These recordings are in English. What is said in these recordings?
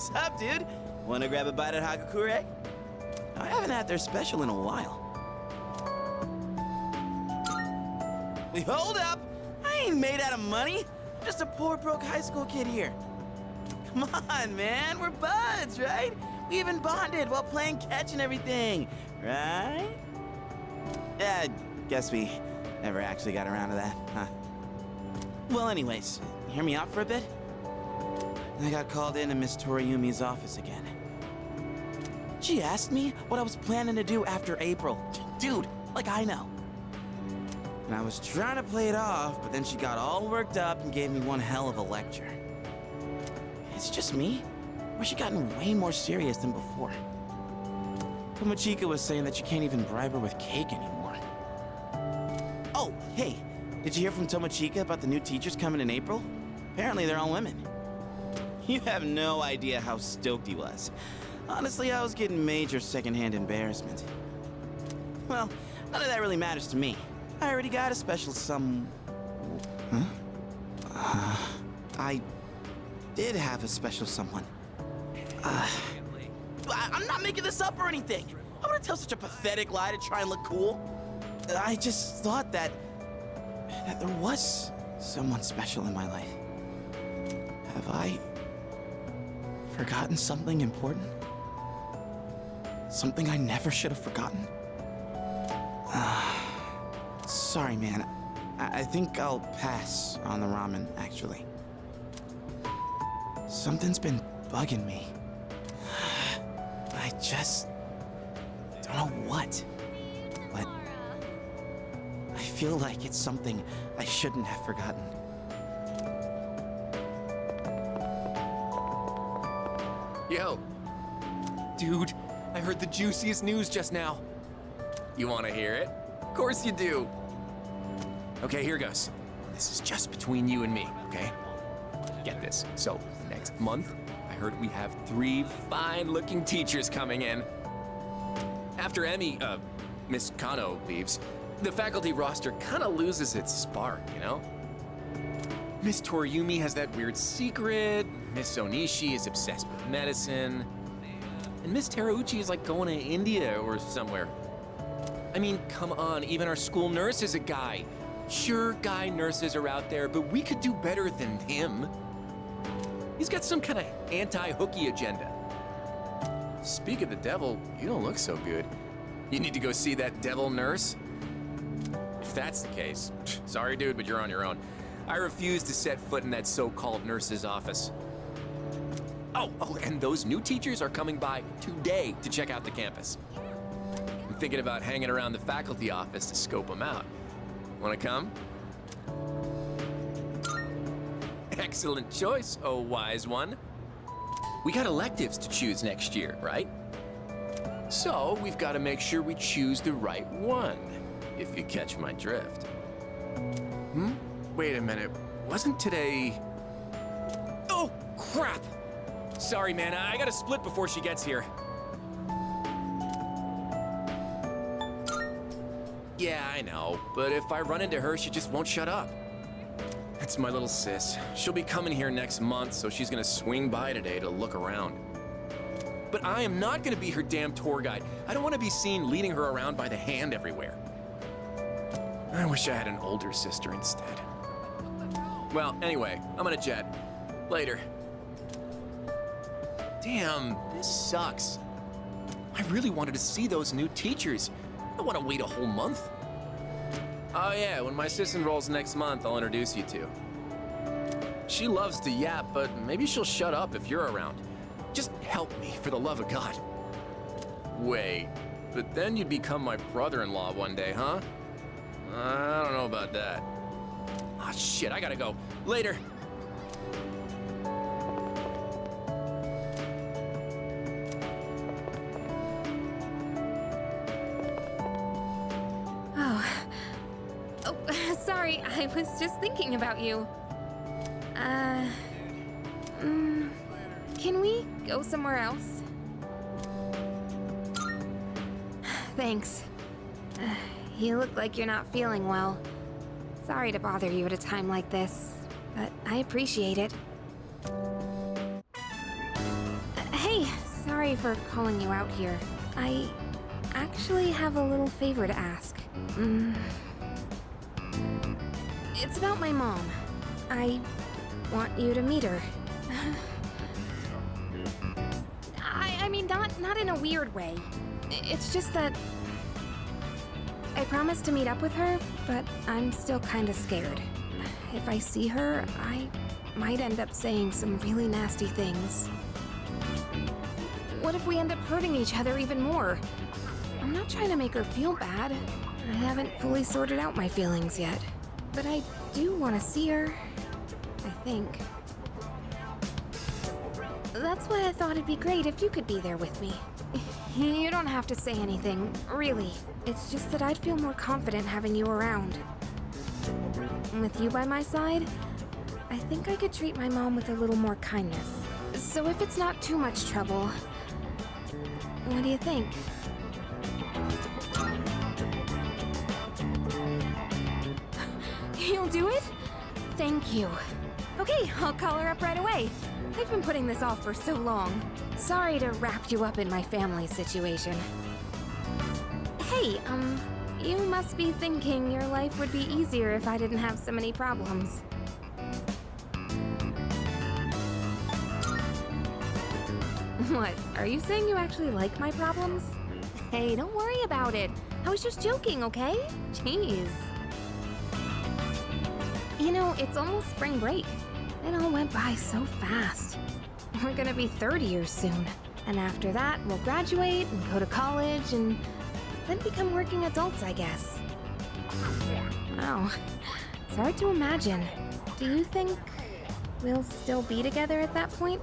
Sup, dude? Wanna grab a bite at Hagakure? I haven't had their special in a while. Wait, hold up! I ain't made out of money. I'm just a poor, broke high school kid here. Come on, man. We're buds, right? We even bonded while playing catch and everything, right? Yeah, guess we never actually got around to that, huh? Well, anyways, hear me out for a bit? I got called into Miss Toriyumi's office again. She asked me what I was planning to do after April. Dude, like I know. And I was trying to play it off, but then she got all worked up and gave me one hell of a lecture. It's just me? Or she gotten way more serious than before? Tomochika was saying that you can't even bribe her with cake anymore. Oh, hey, did you hear from Tomochika about the new teachers coming in April? Apparently they're all women. You have no idea how stoked he was. Honestly, I was getting major secondhand embarrassment. Well, none of that really matters to me. I already got a special I did have a special someone. I'm not making this up or anything. I wouldn't tell such a pathetic lie to try and look cool. I just thought that there was someone special in my life. Have I forgotten something important? Something I never should have forgotten? Sorry, man. I think I'll pass on the ramen, actually. Something's been bugging me. I just don't know what. But I feel like it's something I shouldn't have forgotten. Yo. Dude, I heard the juiciest news just now. You want to hear it? Of course you do. Okay, here goes. This is just between you and me, okay? Get this. So, next month, I heard we have 3 fine-looking teachers coming in. After Miss Kano leaves, the faculty roster kind of loses its spark, you know? Miss Toriyumi has that weird secret, Miss Onishi is obsessed with medicine, and Miss Terauchi is like going to India or somewhere. I mean, come on, even our school nurse is a guy. Sure, guy nurses are out there, but we could do better than him. He's got some kind of anti-hooky agenda. Speak of the devil, you don't look so good. You need to go see that devil nurse? If that's the case, sorry dude, but you're on your own. I refuse to set foot in that so-called nurse's office. Oh, and those new teachers are coming by today to check out the campus. I'm thinking about hanging around the faculty office to scope them out. Wanna come? Excellent choice, oh wise one. We got electives to choose next year, right? So we've got to make sure we choose the right one, if you catch my drift. Wait a minute, wasn't today... Oh, crap! Sorry, man, I gotta split before she gets here. Yeah, I know, but if I run into her, she just won't shut up. That's my little sis. She'll be coming here next month, so she's gonna swing by today to look around. But I am not gonna be her damn tour guide. I don't want to be seen leading her around by the hand everywhere. I wish I had an older sister instead. Well, anyway, I'm gonna jet. Later. Damn, this sucks. I really wanted to see those new teachers. I don't want to wait a whole month. Oh yeah, when my sis enrolls next month, I'll introduce you to. She loves to yap, but maybe she'll shut up if you're around. Just help me, for the love of God. Wait, but then you'd become my brother-in-law one day, huh? I don't know about that. Ah, shit, I gotta go. Later. Sorry, I was just thinking about you. Can we go somewhere else? Thanks. You look like you're not feeling well. Sorry to bother you at a time like this, but I appreciate it. for calling you out here. I actually have a little favor to ask. It's about my mom. I want you to meet her. I mean, not in a weird way. It's just that I promised to meet up with her, but I'm still kind of scared. If I see her, I might end up saying some really nasty things. What if we end up hurting each other even more? I'm not trying to make her feel bad. I haven't fully sorted out my feelings yet. But I do want to see her, I think. That's why I thought it'd be great if you could be there with me. You don't have to say anything, really. It's just that I'd feel more confident having you around. With you by my side, I think I could treat my mom with a little more kindness. So if it's not too much trouble, what do you think? You'll do it? Thank you. Okay, I'll call her up right away. I've been putting this off for so long. Sorry to wrap you up in my family situation. Hey, you must be thinking your life would be easier if I didn't have so many problems. What, are you saying you actually like my problems? Hey, don't worry about it. I was just joking, okay? Jeez. You know, it's almost spring break. It all went by so fast. We're gonna be third years soon. And after that, we'll graduate and go to college and then become working adults, I guess. Wow. It's hard to imagine. Do you think we'll still be together at that point?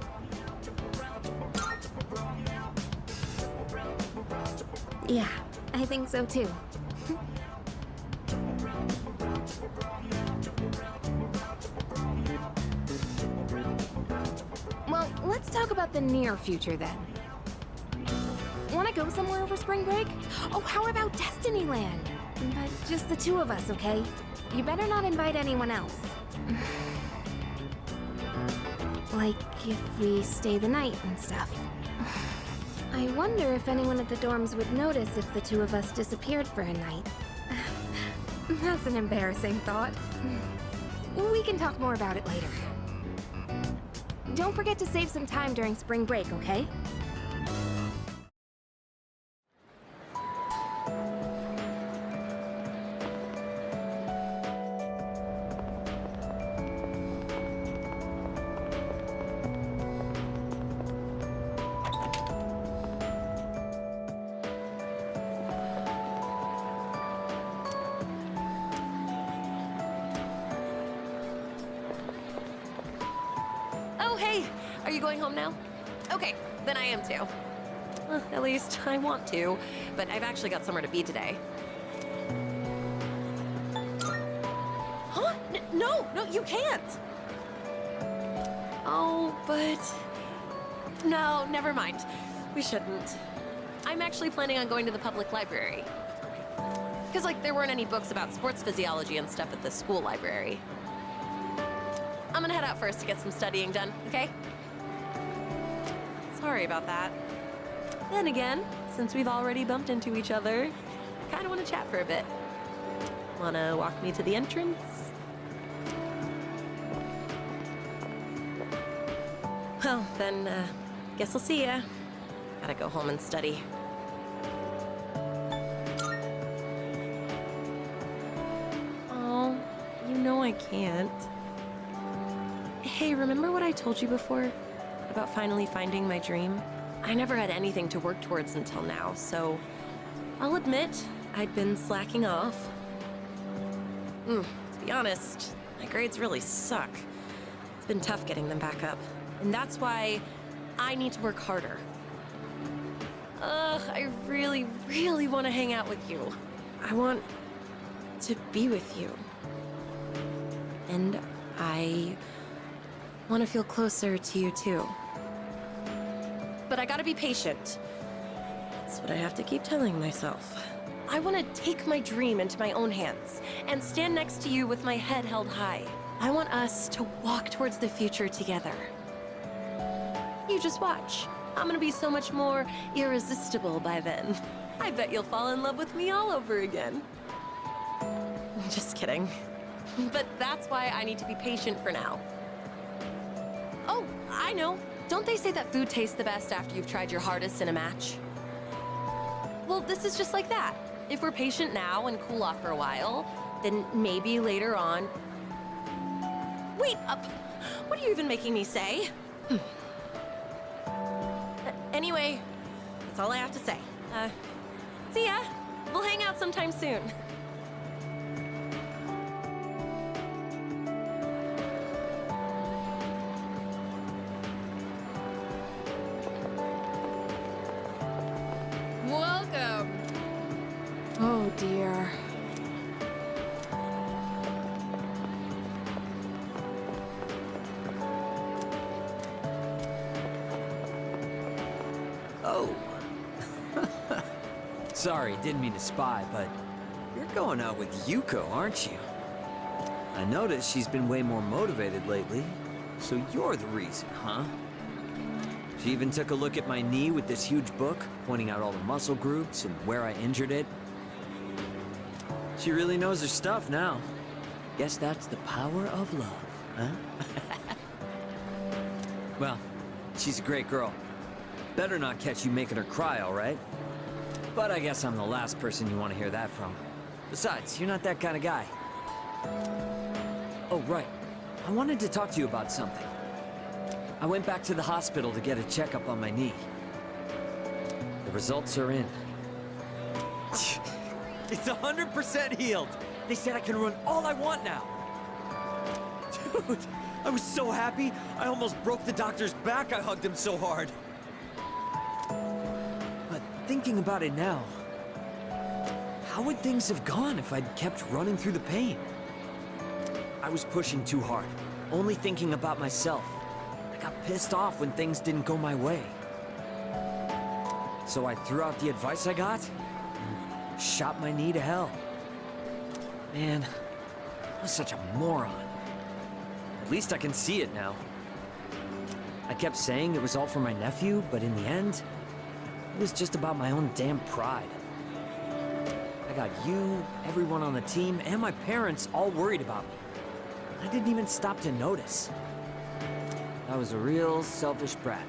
Yeah, I think so too. Well, let's talk about the near future then. Wanna go somewhere over spring break? Oh, how about Destinyland? But just the two of us, okay? You better not invite anyone else. Like if we stay the night and stuff. I wonder if anyone at the dorms would notice if the two of us disappeared for a night. That's an embarrassing thought. We can talk more about it later. Don't forget to save some time during spring break, okay? Oh, hey! Are you going home now? Okay, then I am too. Well, at least I want to, but I've actually got somewhere to be today. Huh? No, you can't! Oh, but... No, never mind. We shouldn't. I'm actually planning on going to the public library. Because, like, there weren't any books about sports physiology and stuff at the school library. I'm gonna head out first to get some studying done, okay? Sorry about that. Then again, since we've already bumped into each other, I kinda wanna chat for a bit. Wanna walk me to the entrance? Well, then, guess I'll see ya. Gotta go home and study. Oh, you know I can't. Hey, remember what I told you before? About finally finding my dream? I never had anything to work towards until now, so I'll admit I'd been slacking off. To be honest, my grades really suck. It's been tough getting them back up. And that's why I need to work harder. I really, really want to hang out with you. I want to be with you. And I want to feel closer to you too. But I gotta be patient. That's what I have to keep telling myself. I want to take my dream into my own hands and stand next to you with my head held high. I want us to walk towards the future together. You just watch. I'm gonna be so much more irresistible by then. I bet you'll fall in love with me all over again. Just kidding. But that's why I need to be patient for now. Oh, I know. Don't they say that food tastes the best after you've tried your hardest in a match? Well, this is just like that. If we're patient now and cool off for a while, then maybe later on... Wait up! What are you even making me say? Anyway, that's all I have to say. See ya. We'll hang out sometime soon. Welcome. Oh dear. Oh. Sorry, didn't mean to spy, but you're going out with Yuko, aren't you? I noticed she's been way more motivated lately, so you're the reason, huh? She even took a look at my knee with this huge book, pointing out all the muscle groups and where I injured it. She really knows her stuff now. Guess that's the power of love, huh? Well, she's a great girl. Better not catch you making her cry, all right? But I guess I'm the last person you want to hear that from. Besides, you're not that kind of guy. Oh, right. I wanted to talk to you about something. I went back to the hospital to get a checkup on my knee. The results are in. It's 100% healed! They said I can run all I want now! Dude, I was so happy, I almost broke the doctor's back, I hugged him so hard. But thinking about it now, how would things have gone if I'd kept running through the pain? I was pushing too hard, only thinking about myself. I got pissed off when things didn't go my way. So I threw out the advice I got, and shot my knee to hell. Man, I was such a moron. At least I can see it now. I kept saying it was all for my nephew, but in the end, it was just about my own damn pride. I got you, everyone on the team, and my parents all worried about me. I didn't even stop to notice. I was a real selfish brat.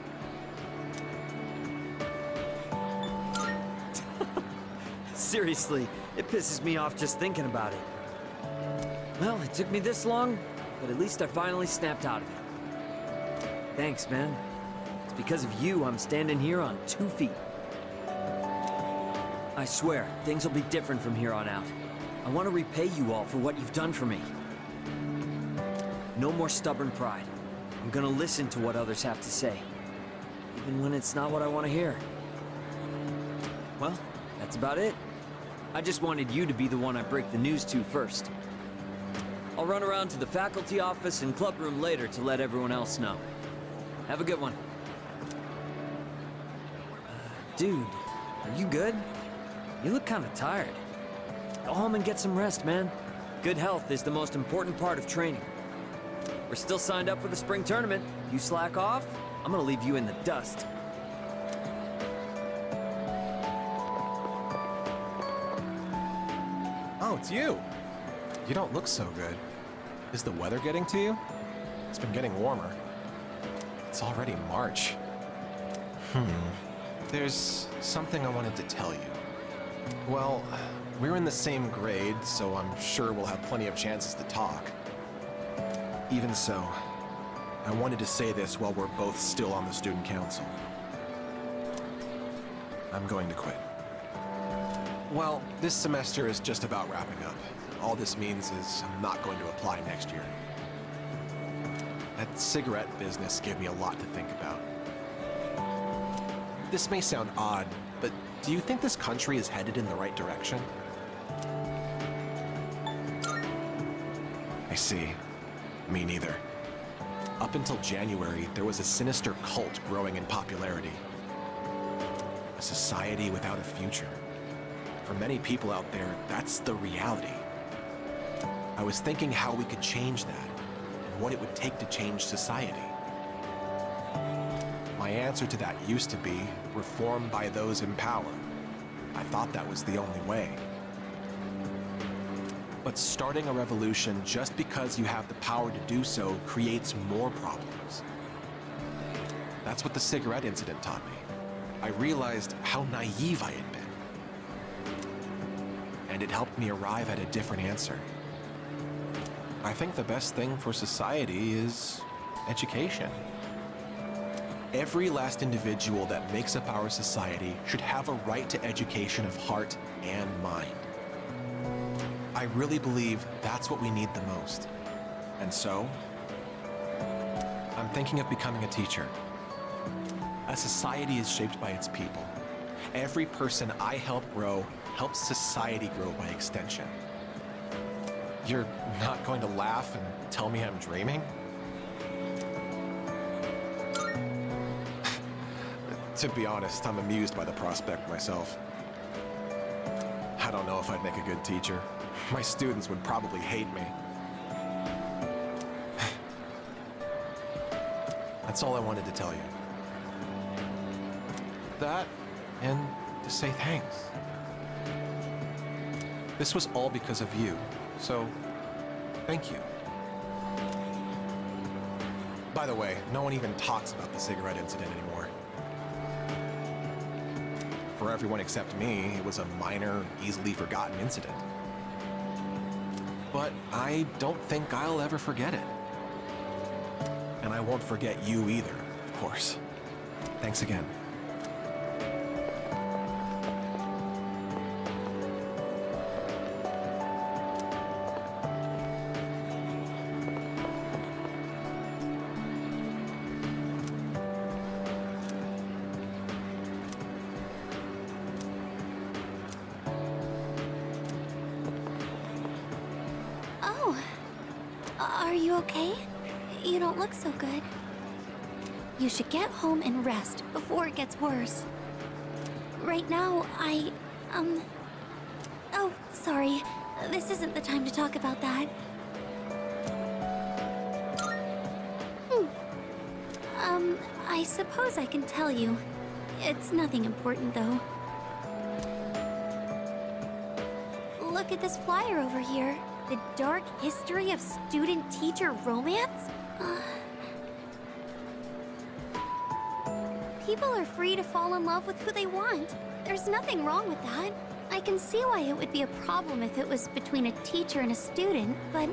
Seriously, it pisses me off just thinking about it. Well, it took me this long, but at least I finally snapped out of it. Thanks, man. It's because of you I'm standing here on 2 feet. I swear, things will be different from here on out. I want to repay you all for what you've done for me. No more stubborn pride. I'm gonna listen to what others have to say, even when it's not what I want to hear. Well, that's about it. I just wanted you to be the one I break the news to first. I'll run around to the faculty office and club room later to let everyone else know. Have a good one. Dude, are you good? You look kind of tired. Go home and get some rest, man. Good health is the most important part of training. We're still signed up for the spring tournament. You slack off, I'm gonna leave you in the dust. Oh, it's you. You don't look so good. Is the weather getting to you? It's been getting warmer. It's already March. There's something I wanted to tell you. Well, we're in the same grade, so I'm sure we'll have plenty of chances to talk. Even so, I wanted to say this while we're both still on the student council. I'm going to quit. Well, this semester is just about wrapping up. All this means is I'm not going to apply next year. That cigarette business gave me a lot to think about. This may sound odd, but do you think this country is headed in the right direction? I see. Me neither. Up until January, there was a sinister cult growing in popularity. A society without a future. For many people out there, that's the reality. I was thinking how we could change that, and what it would take to change society. My answer to that used to be reform by those in power. I thought that was the only way. But starting a revolution just because you have the power to do so creates more problems. That's what the cigarette incident taught me. I realized how naive I had been. And it helped me arrive at a different answer. I think the best thing for society is education. Every last individual that makes up our society should have a right to education of heart and mind. I really believe that's what we need the most. And so, I'm thinking of becoming a teacher. A society is shaped by its people. Every person I help grow helps society grow by extension. You're not going to laugh and tell me I'm dreaming? To be honest, I'm amused by the prospect myself. I don't know if I'd make a good teacher. My students would probably hate me. That's all I wanted to tell you. That, and to say thanks. This was all because of you, so thank you. By the way, no one even talks about the cigarette incident anymore. For everyone except me, it was a minor, easily forgotten incident. But I don't think I'll ever forget it. And I won't forget you either, of course. Thanks again. Oh, are you okay? You don't look so good. You should get home and rest before it gets worse. Right now, Oh, sorry. This isn't the time to talk about that. I suppose I can tell you. It's nothing important, though. Look at this flyer over here. The dark history of student-teacher romance? People are free to fall in love with who they want. There's nothing wrong with that. I can see why it would be a problem if it was between a teacher and a student, but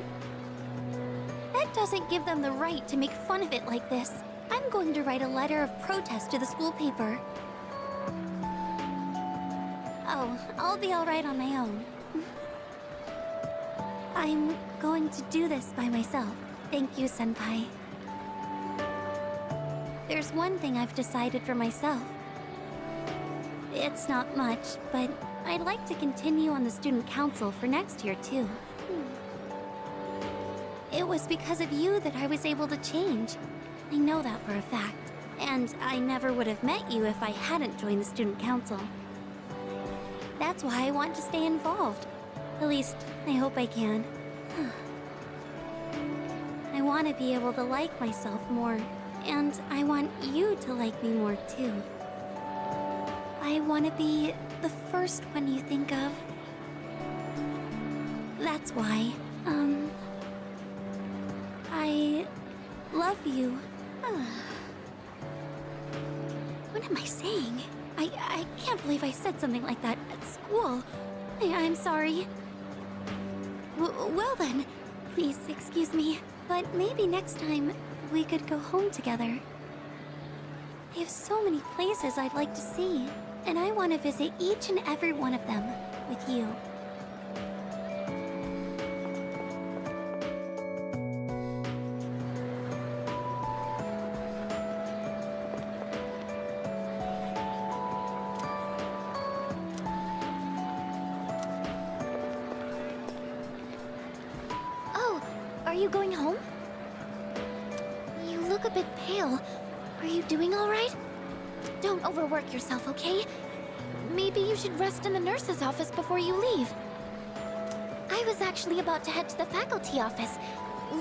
that doesn't give them the right to make fun of it like this. I'm going to write a letter of protest to the school paper. Oh, I'll be all right on my own. I'm going to do this by myself. Thank you, Senpai. There's one thing I've decided for myself. It's not much, but I'd like to continue on the student council for next year, too. It was because of you that I was able to change. I know that for a fact. And I never would have met you if I hadn't joined the student council. That's why I want to stay involved. At least, I hope I can. I want to be able to like myself more, and I want you to like me more too. I want to be the first one you think of. That's why, I love you. What am I saying? I can't believe I said something like that at school. I'm sorry. Well then, please excuse me, but maybe next time we could go home together. I have so many places I'd like to see, and I want to visit each and every one of them with you. Are you going home? You look a bit pale. Are you doing all right? Don't overwork yourself, okay? Maybe you should rest in the nurse's office before you leave. I was actually about to head to the faculty office.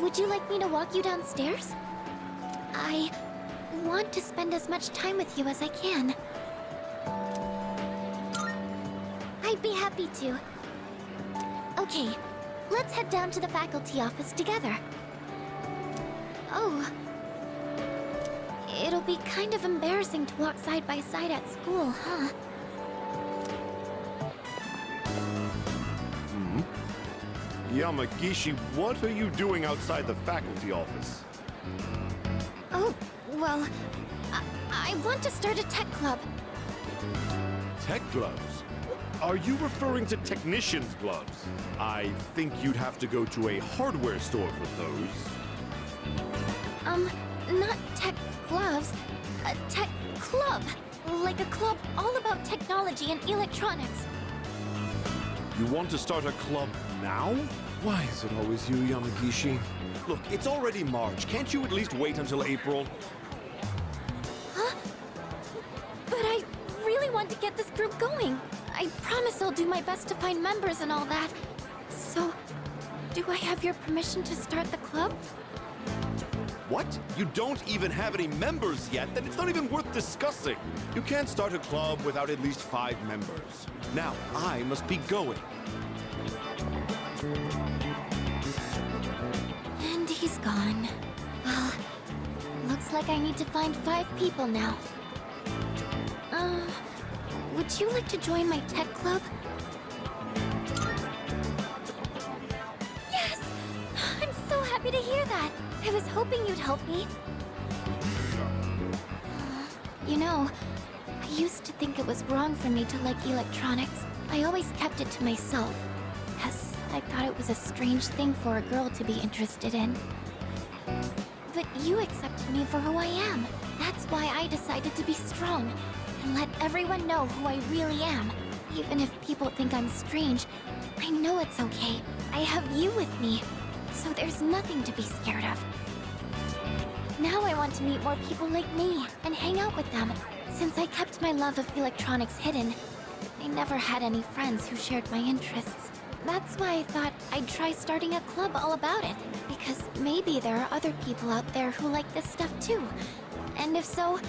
Would you like me to walk you downstairs? I want to spend as much time with you as I can. I'd be happy to. Okay, let's head down to the faculty office together. Oh. It'll be kind of embarrassing to walk side by side at school, huh? Yamagishi, what are you doing outside the faculty office? Oh, well, I want to start a tech club. Tech gloves? Are you referring to technician's gloves? I think you'd have to go to a hardware store for those. Not tech gloves, a tech club. Like a club all about technology and electronics. You want to start a club now? Why is it always you, Yamagishi? Look, it's already March. Can't you at least wait until April? Huh? But I really want to get this group going. I promise I'll do my best to find members and all that. So, do I have your permission to start the club? What? You don't even have any members yet? Then it's not even worth discussing. You can't start a club without at least 5 members. Now, I must be going. And he's gone. Well, looks like I need to find 5 people now. Would you like to join my tech club? Yes! I'm so happy to hear that. I was hoping you'd help me. You know, I used to think it was wrong for me to like electronics. I always kept it to myself, because I thought it was a strange thing for a girl to be interested in. But you accepted me for who I am. That's why I decided to be strong, and let everyone know who I really am. Even if people think I'm strange, I know it's okay. I have you with me, so there's nothing to be scared of. Now I want to meet more people like me and hang out with them. Since I kept my love of electronics hidden, I never had any friends who shared my interests. That's why I thought I'd try starting a club all about it, because maybe there are other people out there who like this stuff too. And if so,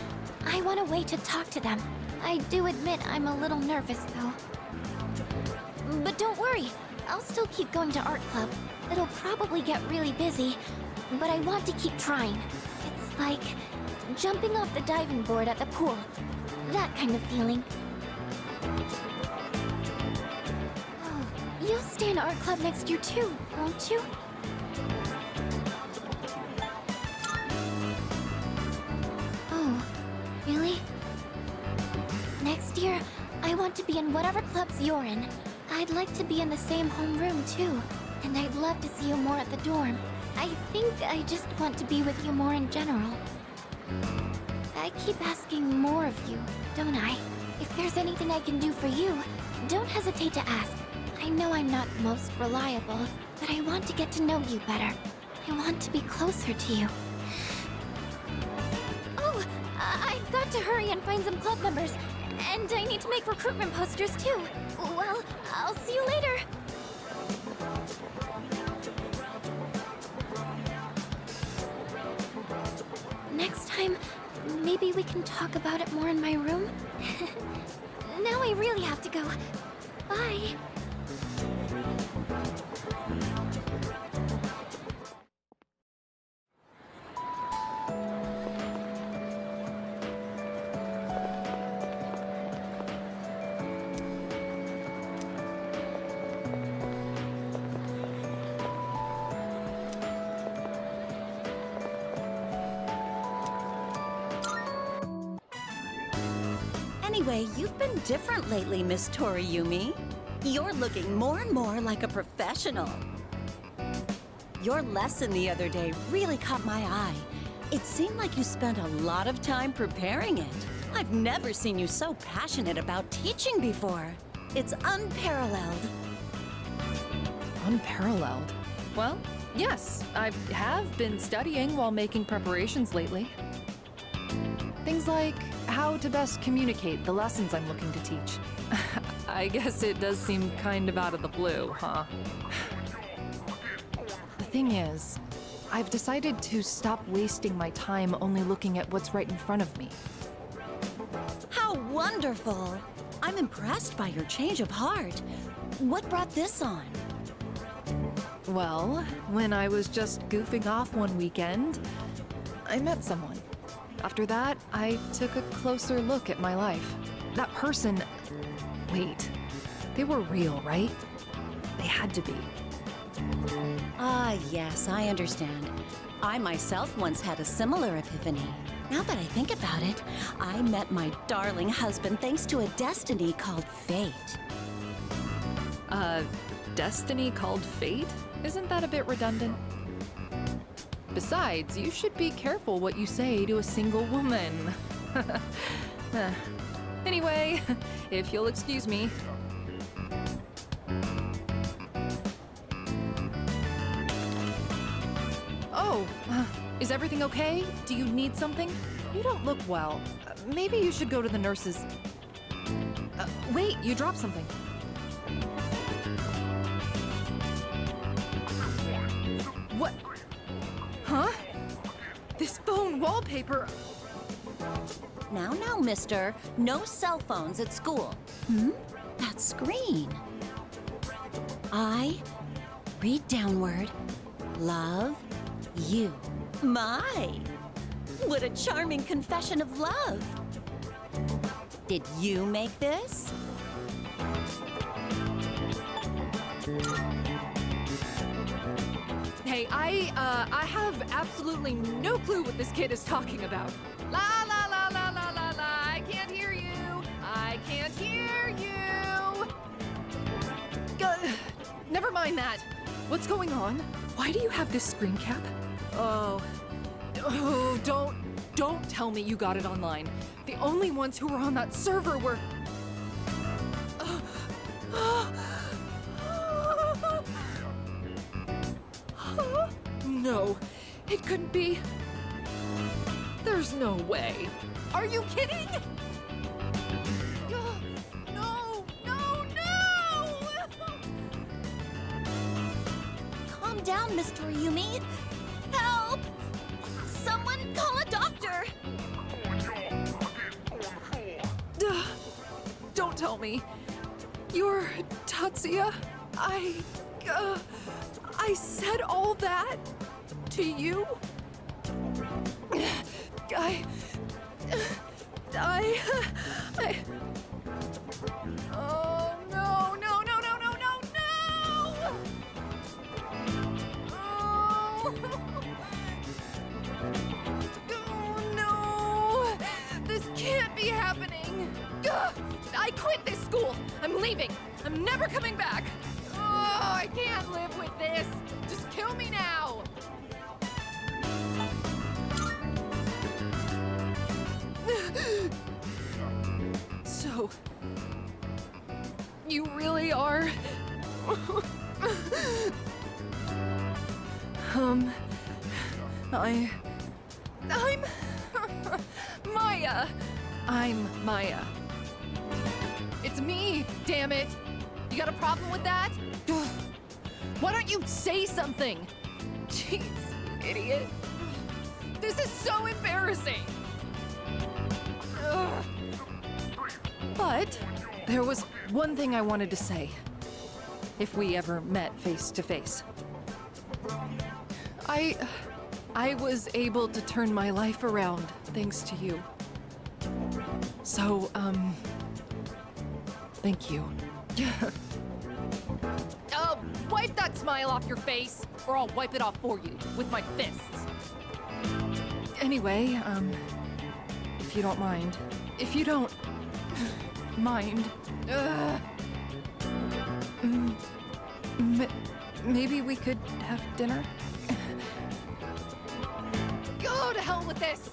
I want a way to talk to them. I do admit I'm a little nervous though. But don't worry, I'll still keep going to art club. It'll probably get really busy, but I want to keep trying. It's like jumping off the diving board at the pool. That kind of feeling. Oh, you'll stay in art club next year too, won't you? Oh, really? Next year, I want to be in whatever clubs you're in. I'd like to be in the same homeroom too, and I'd love to see you more at the dorm. I think I just want to be with you more in general. I keep asking more of you, don't I? If there's anything I can do for you, don't hesitate to ask. I know I'm not the most reliable, but I want to get to know you better. I want to be closer to you. Oh, I've got to hurry and find some club members. And I need to make recruitment posters too. Well, I'll see you later. Next time, maybe we can talk about it more in my room? Now I really have to go. Bye. Anyway, you've been different lately, Miss Toriyumi. You're looking more and more like a professional. Your lesson the other day really caught my eye. It seemed like you spent a lot of time preparing it. I've never seen you so passionate about teaching before. It's unparalleled. Unparalleled? Well, yes, I have been studying while making preparations lately. Things like how to best communicate the lessons I'm looking to teach. I guess it does seem kind of out of the blue, huh? The thing is, I've decided to stop wasting my time only looking at what's right in front of me. How wonderful! I'm impressed by your change of heart. What brought this on? Well, when I was just goofing off one weekend, I met someone. After that, I took a closer look at my life. That person... Wait, they were real, right? They had to be. Ah, yes, I understand. I myself once had a similar epiphany. Now that I think about it, I met my darling husband thanks to a destiny called fate. Destiny called fate? Isn't that a bit redundant? Besides, you should be careful what you say to a single woman. Anyway, if you'll excuse me. Oh, is everything okay? Do you need something? You don't look well. Maybe you should go to the nurses. Wait, you dropped something. What? Huh? This phone wallpaper. Now, mister. No cell phones at school. That screen. I read downward. Love you. My! What a charming confession of love. Did you make this? Hey, I have absolutely no clue what this kid is talking about. La la la la la la la, I can't hear you. I can't hear you. Never mind that. What's going on? Why do you have this screen cap? Oh, don't tell me you got it online. The only ones who were on that server were... No, it couldn't be. There's no way. Are you kidding? No! Calm down, Mr. Yumi. Help! Someone call a doctor! Don't tell me. You're Tatsuya? I said all that to you? Oh, no! Oh. Oh, no! This can't be happening! I quit this school! I'm leaving! I'm never coming back! Oh, I can't live with this! Just kill me now! So, you really are... I'm... Maya! I'm Maya. It's me, damn it! You got a problem with that? Why don't you say something? Jeez, you idiot. This is so embarrassing! Ugh. But there was one thing I wanted to say. If we ever met face to face. I was able to turn my life around thanks to you. So, thank you. Wipe that smile off your face, or I'll wipe it off for you with my fists. Anyway, if you don't mind. If you don't mind. Maybe we could have dinner? Go to hell with this!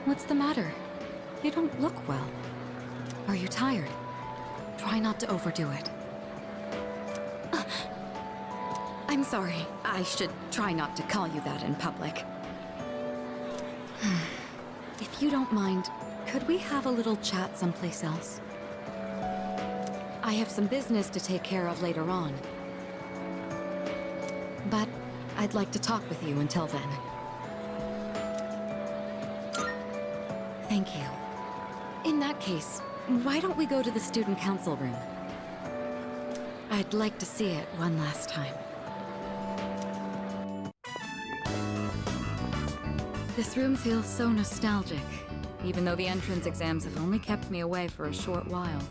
What's the matter? You don't look well. Are you tired? Try not to overdo it. I'm sorry. I should try not to call you that in public. If you don't mind, Could we have a little chat someplace else? I have some business to take care of later on. But I'd like to talk with you until then. Thank you. In that case, why don't we go to the student council room? I'd like to see it one last time. This room feels so nostalgic, even though the entrance exams have only kept me away for a short while.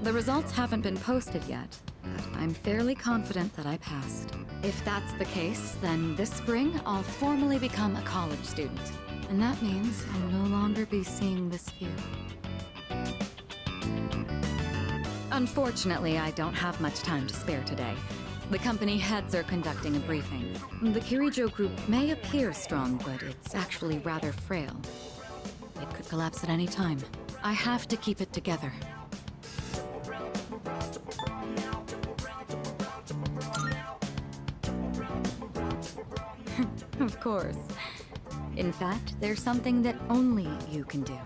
The results haven't been posted yet, but I'm fairly confident that I passed. If that's the case, then this spring I'll formally become a college student. And that means I'll no longer be seeing this view. Unfortunately, I don't have much time to spare today. The company heads are conducting a briefing. The Kirijo group may appear strong, but it's actually rather frail. It could collapse at any time. I have to keep it together. Of course. In fact, there's something that only you can do.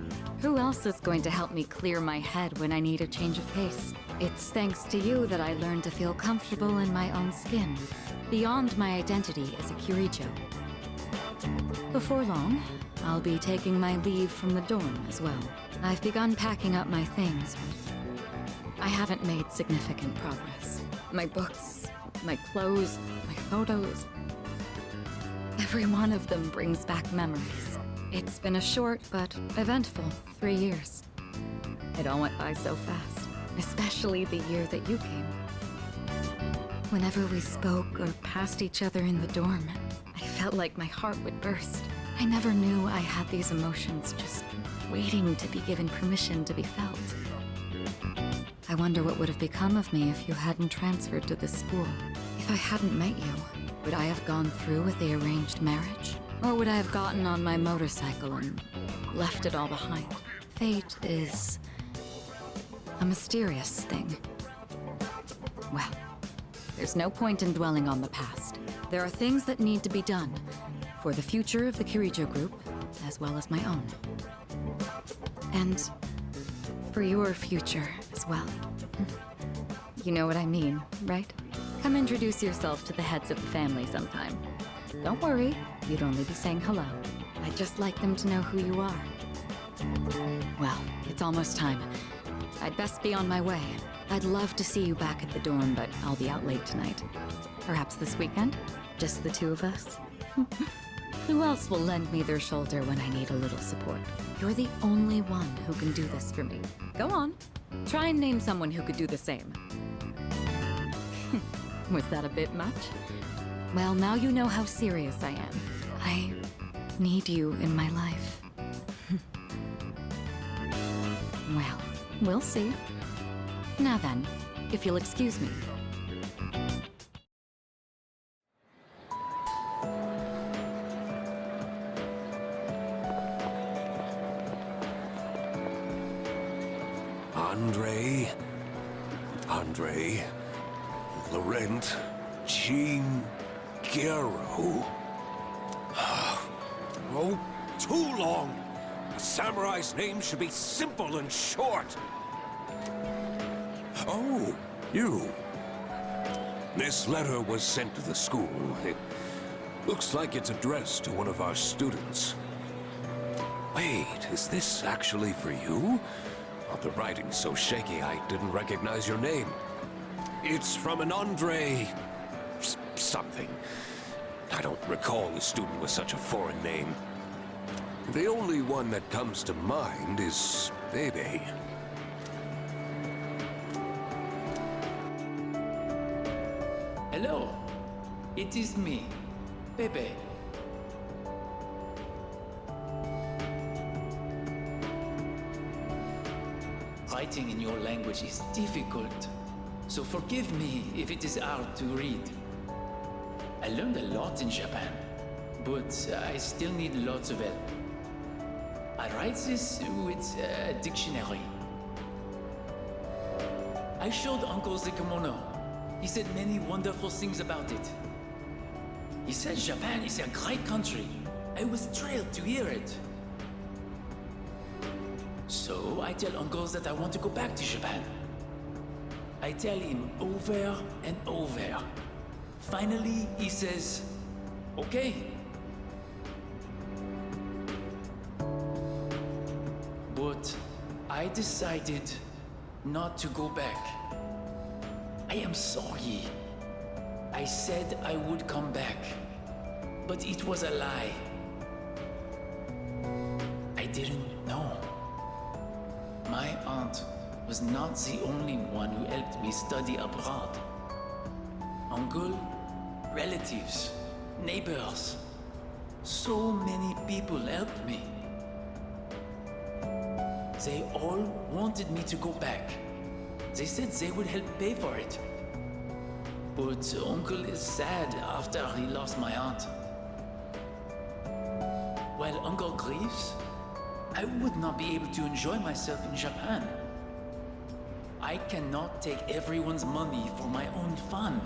Who else is going to help me clear my head when I need a change of pace? It's thanks to you that I learned to feel comfortable in my own skin, beyond my identity as a Kirijo. Before long, I'll be taking my leave from the dorm as well. I've begun packing up my things, but I haven't made significant progress. My books, my clothes, my photos. Every one of them brings back memories. It's been a short but eventful 3 years. It all went by so fast, especially the year that you came. Whenever we spoke or passed each other in the dorm, I felt like my heart would burst. I never knew I had these emotions just waiting to be given permission to be felt. I wonder what would have become of me if you hadn't transferred to this school. If I hadn't met you, would I have gone through with the arranged marriage? Or would I have gotten on my motorcycle and left it all behind? Fate is a mysterious thing. Well, there's no point in dwelling on the past. There are things that need to be done for the future of the Kirijo group, as well as my own. And for your future as well. You know what I mean, right? Come introduce yourself to the heads of the family sometime. Don't worry, you'd only be saying hello. I'd just like them to know who you are. Well, it's almost time. I'd best be on my way. I'd love to see you back at the dorm, but I'll be out late tonight. Perhaps this weekend? Just the two of us? Who else will lend me their shoulder when I need a little support? You're the only one who can do this for me. Go on. Try and name someone who could do the same. Was that a bit much? Well, now you know how serious I am. I need you in my life. Well, we'll see. Now then, if you'll excuse me. Andre, Laurent, Jean, Guerrero. Oh, too long. A samurai's name should be simple and short. Oh, you. This letter was sent to the school. It looks like it's addressed to one of our students. Wait, is this actually for you? Oh, the writing's so shaky I didn't recognize your name. It's from an Andre... something. I don't recall a student with such a foreign name. The only one that comes to mind is Bebe. Hello, it is me, Bebe. Writing in your language is difficult, so forgive me if it is hard to read. I learned a lot in Japan, but I still need lots of help. I write this with a dictionary. I showed Uncle the kimono. He said many wonderful things about it. He said Japan is a great country. I was thrilled to hear it. So I tell uncles that I want to go back to Japan. I tell him over and over. Finally, he says, okay. But I decided not to go back. I am sorry. I said I would come back, but it was a lie. I didn't know. My aunt was not the only one who helped me study abroad. Uncle, relatives, neighbors, so many people helped me. They all wanted me to go back. They said they would help pay for it. But Uncle is sad after he lost my aunt. While Uncle grieves, I would not be able to enjoy myself in Japan. I cannot take everyone's money for my own fun.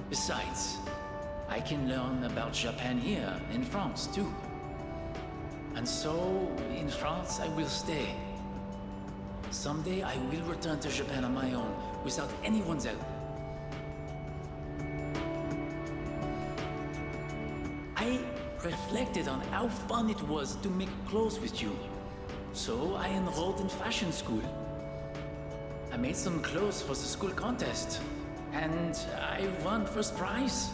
Besides, I can learn about Japan here in France too. And so, in France, I will stay. Someday I will return to Japan on my own, without anyone's help. I reflected on how fun it was to make clothes with you. So I enrolled in fashion school. I made some clothes for the school contest, and I won first prize.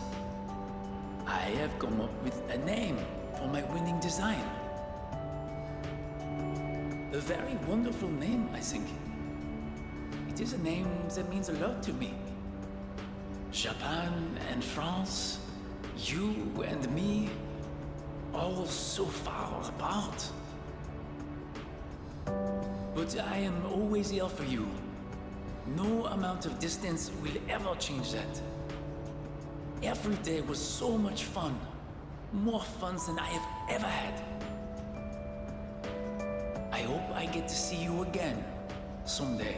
I have come up with a name for my winning design. A very wonderful name, I think. It is a name that means a lot to me. Japan and France, you and me, all so far apart. But I am always here for you. No amount of distance will ever change that. Every day was so much fun. More fun than I have ever had. I hope I get to see you again someday.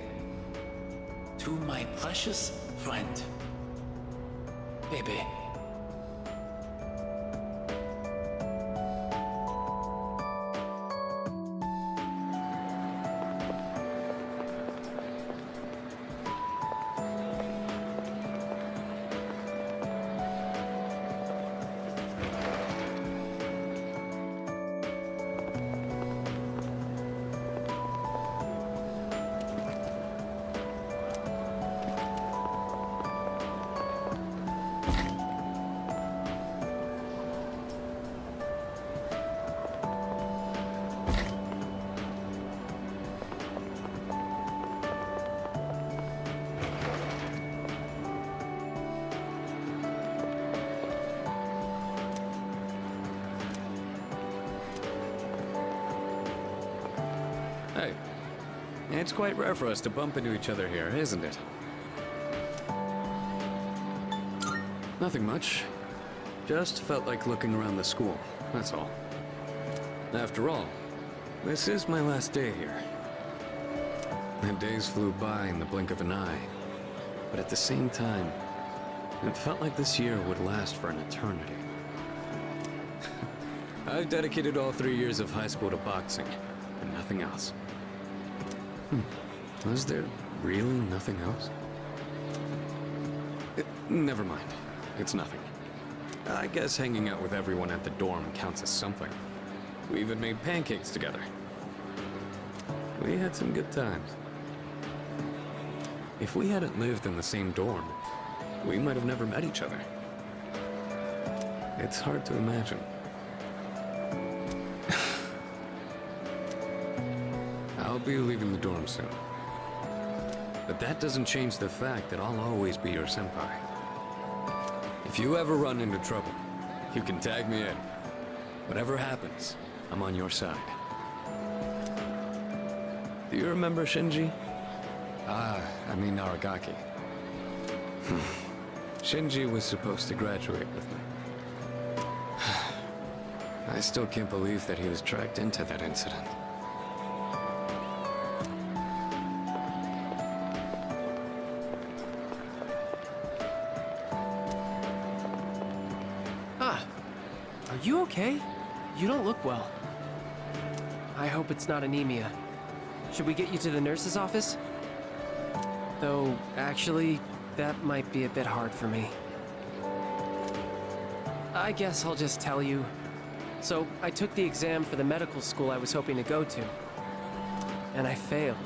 To my precious friend, Baby. Hey, it's quite rare for us to bump into each other here, isn't it? Nothing much. Just felt like looking around the school, that's all. After all, this is my last day here. The days flew by in the blink of an eye, but at the same time, it felt like this year would last for an eternity. I've dedicated all 3 years of high school to boxing, and nothing else. Was there really nothing else? Never mind. It's nothing. I guess hanging out with everyone at the dorm counts as something. We even made pancakes together. We had some good times. If we hadn't lived in the same dorm, we might have never met each other. It's hard to imagine. I'll be leaving the dorm soon. But that doesn't change the fact that I'll always be your senpai. If you ever run into trouble, you can tag me in. Whatever happens, I'm on your side. Do you remember Shinji? I mean Aragaki. Shinji was supposed to graduate with me. I still can't believe that he was dragged into that incident. you okay? You don't look well. I hope it's not anemia. Should we get you to the nurse's office? Though, actually, that might be a bit hard for me. I guess I'll just tell you. So, I took the exam for the medical school I was hoping to go to. And I failed.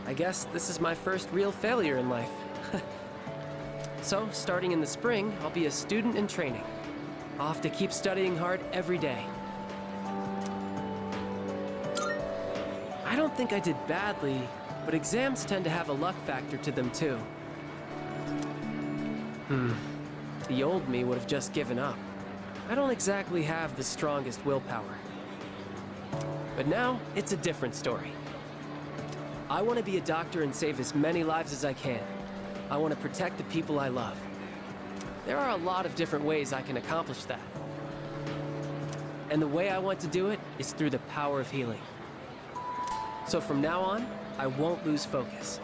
I guess this is my first real failure in life. So, starting in the spring, I'll be a student in training. I'll have to keep studying hard every day. I don't think I did badly, but exams tend to have a luck factor to them too. The old me would have just given up. I don't exactly have the strongest willpower. But now, it's a different story. I want to be a doctor and save as many lives as I can. I want to protect the people I love. There are a lot of different ways I can accomplish that. And the way I want to do it is through the power of healing. So from now on, I won't lose focus.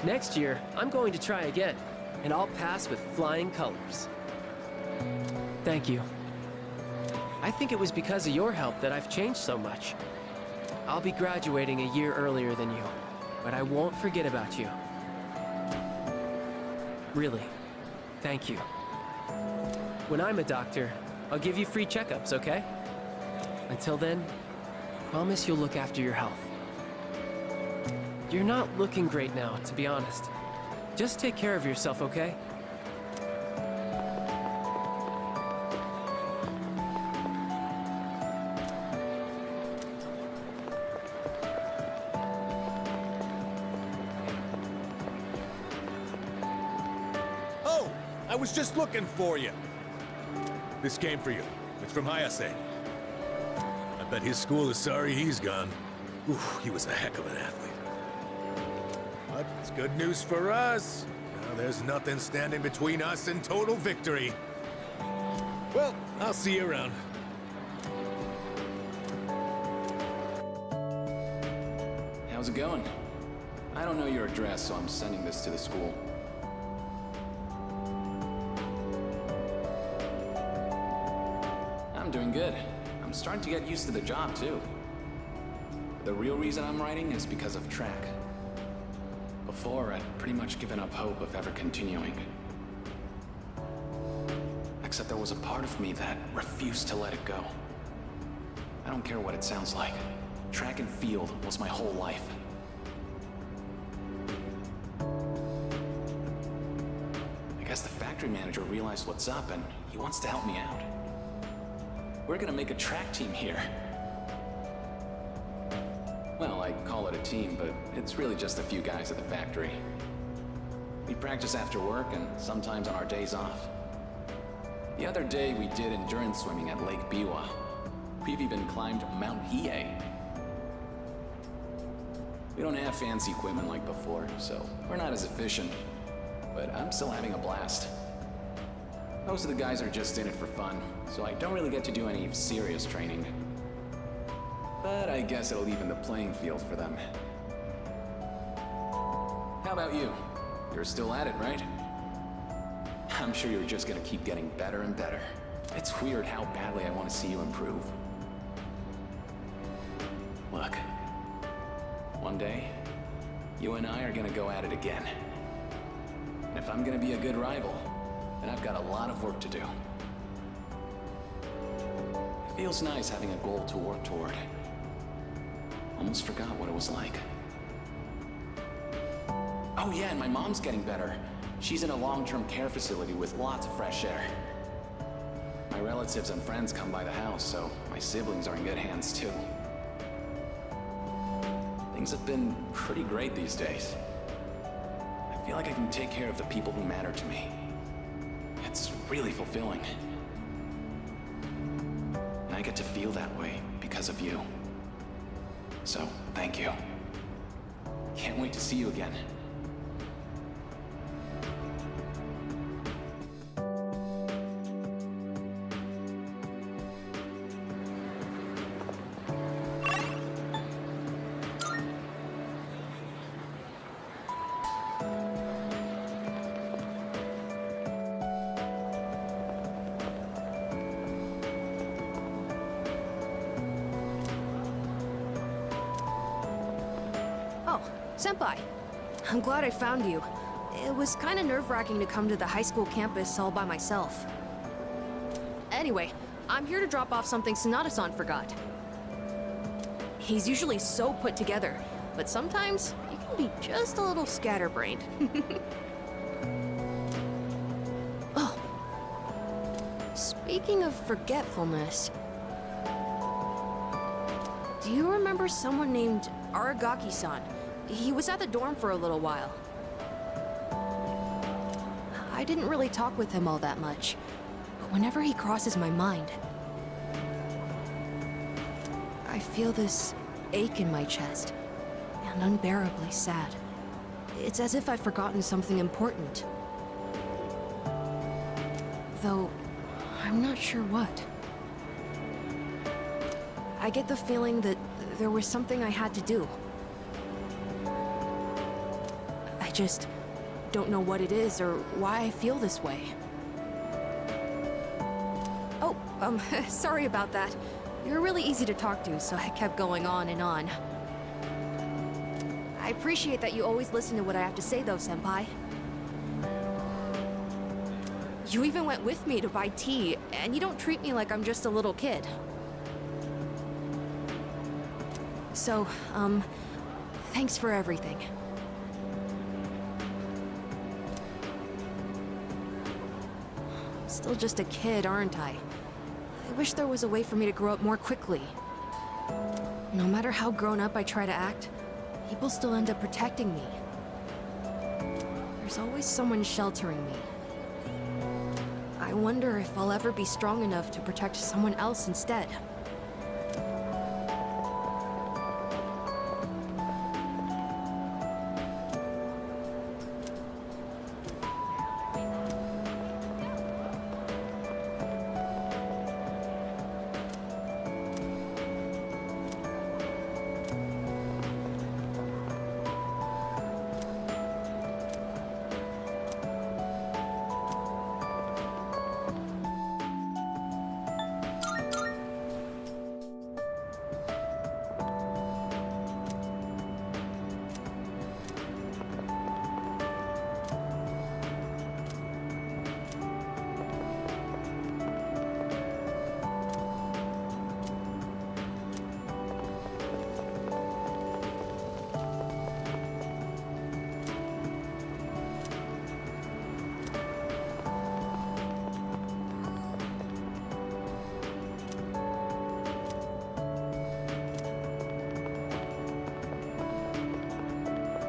Next year, I'm going to try again, and I'll pass with flying colors. Thank you. I think it was because of your help that I've changed so much. I'll be graduating a year earlier than you, but I won't forget about you. Really, thank you. When I'm a doctor, I'll give you free checkups, okay? Until then, promise you'll look after your health. You're not looking great now, to be honest. Just take care of yourself, okay? Oh, I was just looking for you. This came for you. It's from Hayase. I bet his school is sorry he's gone. Ooh, he was a heck of an athlete. But it's good news for us. Now there's nothing standing between us and total victory. Well, I'll see you around. How's it going? I don't know your address, so I'm sending this to the school. I'm doing good. I'm starting to get used to the job, too. The real reason I'm writing is because of track. Before, I'd pretty much given up hope of ever continuing. Except there was a part of me that refused to let it go. I don't care what it sounds like. Track and field was my whole life. I guess the factory manager realized what's up and he wants to help me out. We're gonna make a track team here. Well, I call it a team, but it's really just a few guys at the factory. We practice after work and sometimes on our days off. The other day we did endurance swimming at Lake Biwa. We've even climbed Mount Hiei. We don't have fancy equipment like before, so we're not as efficient. But I'm still having a blast. Most of the guys are just in it for fun, so I don't really get to do any serious training. But I guess it'll even the playing field for them. How about you? You're still at it, right? I'm sure you're just gonna keep getting better and better. It's weird how badly I want to see you improve. Look, one day, you and I are gonna go at it again. And if I'm gonna be a good rival, then I've got a lot of work to do. It feels nice having a goal to work toward. Almost forgot what it was like. Oh yeah, and my mom's getting better. She's in a long-term care facility with lots of fresh air. My relatives and friends come by the house, so my siblings are in good hands too. Things have been pretty great these days. I feel like I can take care of the people who matter to me. It's really fulfilling. And I get to feel that way because of you. So, thank you. Can't wait to see you again. Senpai, I'm glad I found you. It was kind of nerve-wracking to come to the high school campus all by myself. Anyway, I'm here to drop off something Sonata-san forgot. He's usually so put together, but sometimes you can be just a little scatterbrained. Oh. Speaking of forgetfulness, do you remember someone named Aragaki-san? He was at the dorm for a little while. I didn't really talk with him all that much, but whenever he crosses my mind, I feel this ache in my chest, and unbearably sad. It's as if I've forgotten something important. Though, I'm not sure what. I get the feeling that there was something I had to do. I just don't know what it is or why I feel this way. Oh, sorry about that. You're really easy to talk to, so I kept going on and on. I appreciate that you always listen to what I have to say, though, Senpai. You even went with me to buy tea, and you don't treat me like I'm just a little kid. So, thanks for everything. I'm still just a kid, aren't I? I wish there was a way for me to grow up more quickly. No matter how grown up I try to act, people still end up protecting me. There's always someone sheltering me. I wonder if I'll ever be strong enough to protect someone else instead.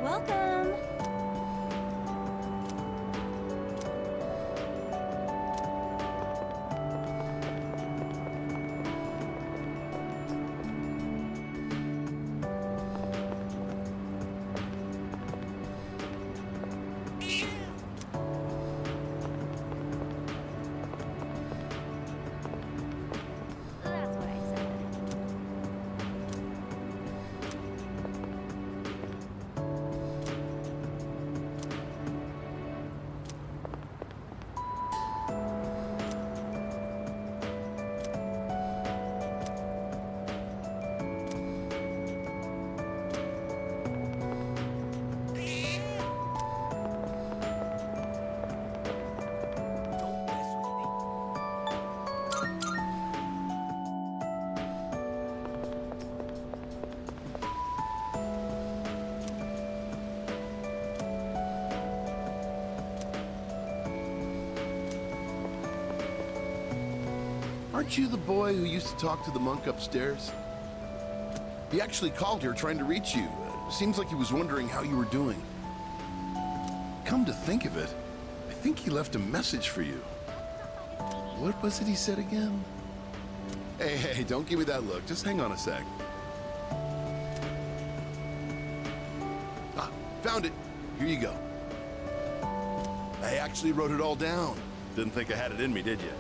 Welcome! That's what I said. Aren't you the boy who used to talk to the monk upstairs? He actually called here trying to reach you. Seems like he was wondering how you were doing. Come to think of it, I think he left a message for you. What was it he said again? Hey, don't give me that look. Just hang on a sec. Ah, found it. Here you go. I actually wrote it all down. Didn't think I had it in me, did you?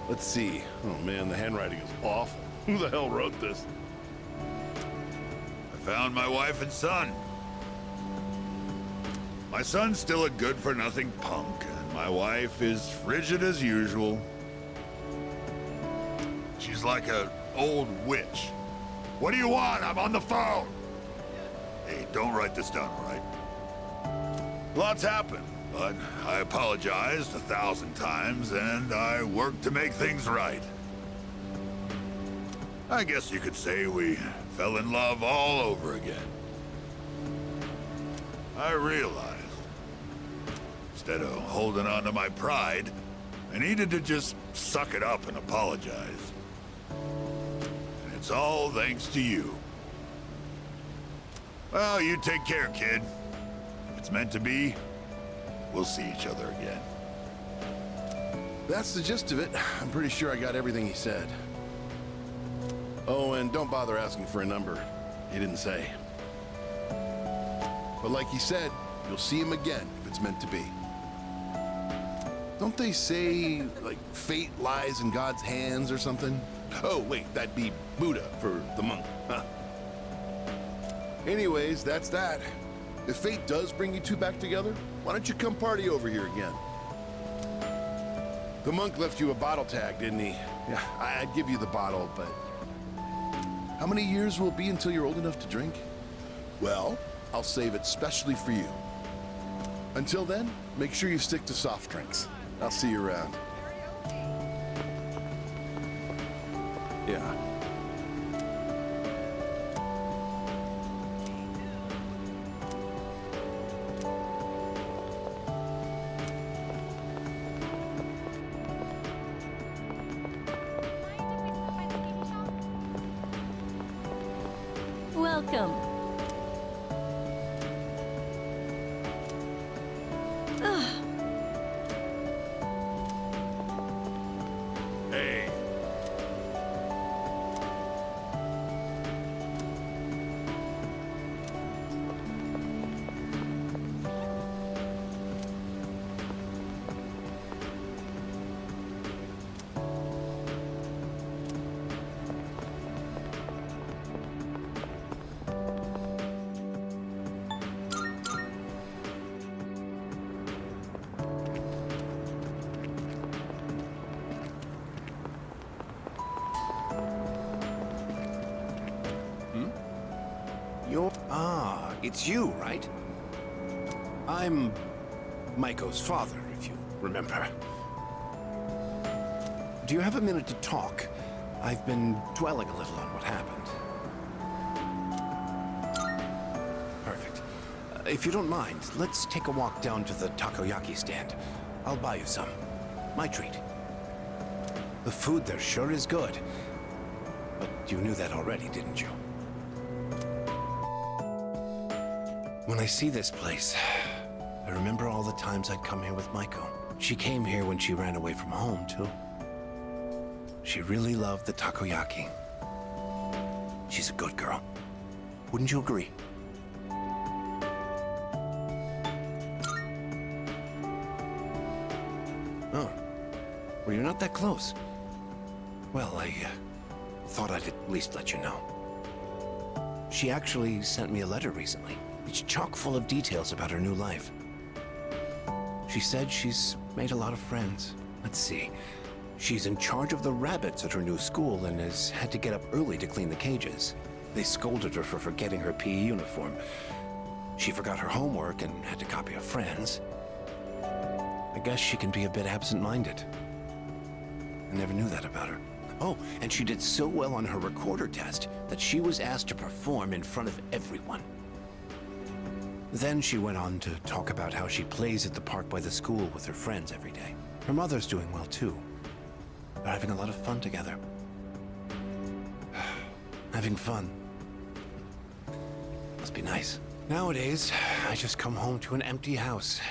Let's see. Oh man, the handwriting is awful. Who the hell wrote this? I found my wife and son. My son's still a good-for-nothing punk, and my wife is frigid as usual. She's like an old witch. What do you want? I'm on the phone. Hey, don't write this down, all right? Lots happened, but I apologized 1,000 times, and I worked to make things right. I guess you could say we fell in love all over again. I realized, instead of holding on to my pride, I needed to just suck it up and apologize. And it's all thanks to you. Well, you take care, kid. If it's meant to be, we'll see each other again. That's the gist of it. I'm pretty sure I got everything he said. Oh, and don't bother asking for a number. He didn't say. But like he said, you'll see him again if it's meant to be. Don't they say, like, fate lies in God's hands or something? Oh, wait, that'd be Buddha for the monk, huh? Anyways, that's that. If fate does bring you two back together, why don't you come party over here again? The monk left you a bottle tag, didn't he? Yeah, I'd give you the bottle, but... How many years will it be until you're old enough to drink? Well, I'll save it specially for you. Until then, make sure you stick to soft drinks. I'll see you around. Yeah. Welcome. Hey. It's you, right? I'm Maiko's father, if you remember. Do you have a minute to talk? I've been dwelling a little on what happened. Perfect. If you don't mind, let's take a walk down to the takoyaki stand. I'll buy you some. My treat. The food there sure is good. But you knew that already, didn't you? When I see this place, I remember all the times I'd come here with Maiko. She came here when she ran away from home, too. She really loved the takoyaki. She's a good girl. Wouldn't you agree? Oh. Well, you're not that close. Well, I thought I'd at least let you know. She actually sent me a letter recently. It's chock full of details about her new life. She said she's made a lot of friends. Let's see. She's in charge of the rabbits at her new school and has had to get up early to clean the cages. They scolded her for forgetting her PE uniform. She forgot her homework and had to copy a friend's. I guess she can be a bit absent-minded. I never knew that about her. Oh, and she did so well on her recorder test that she was asked to perform in front of everyone. Then she went on to talk about how she plays at the park by the school with her friends every day. Her mother's doing well, too. They're having a lot of fun together. Having fun. Must be nice. Nowadays, I just come home to an empty house.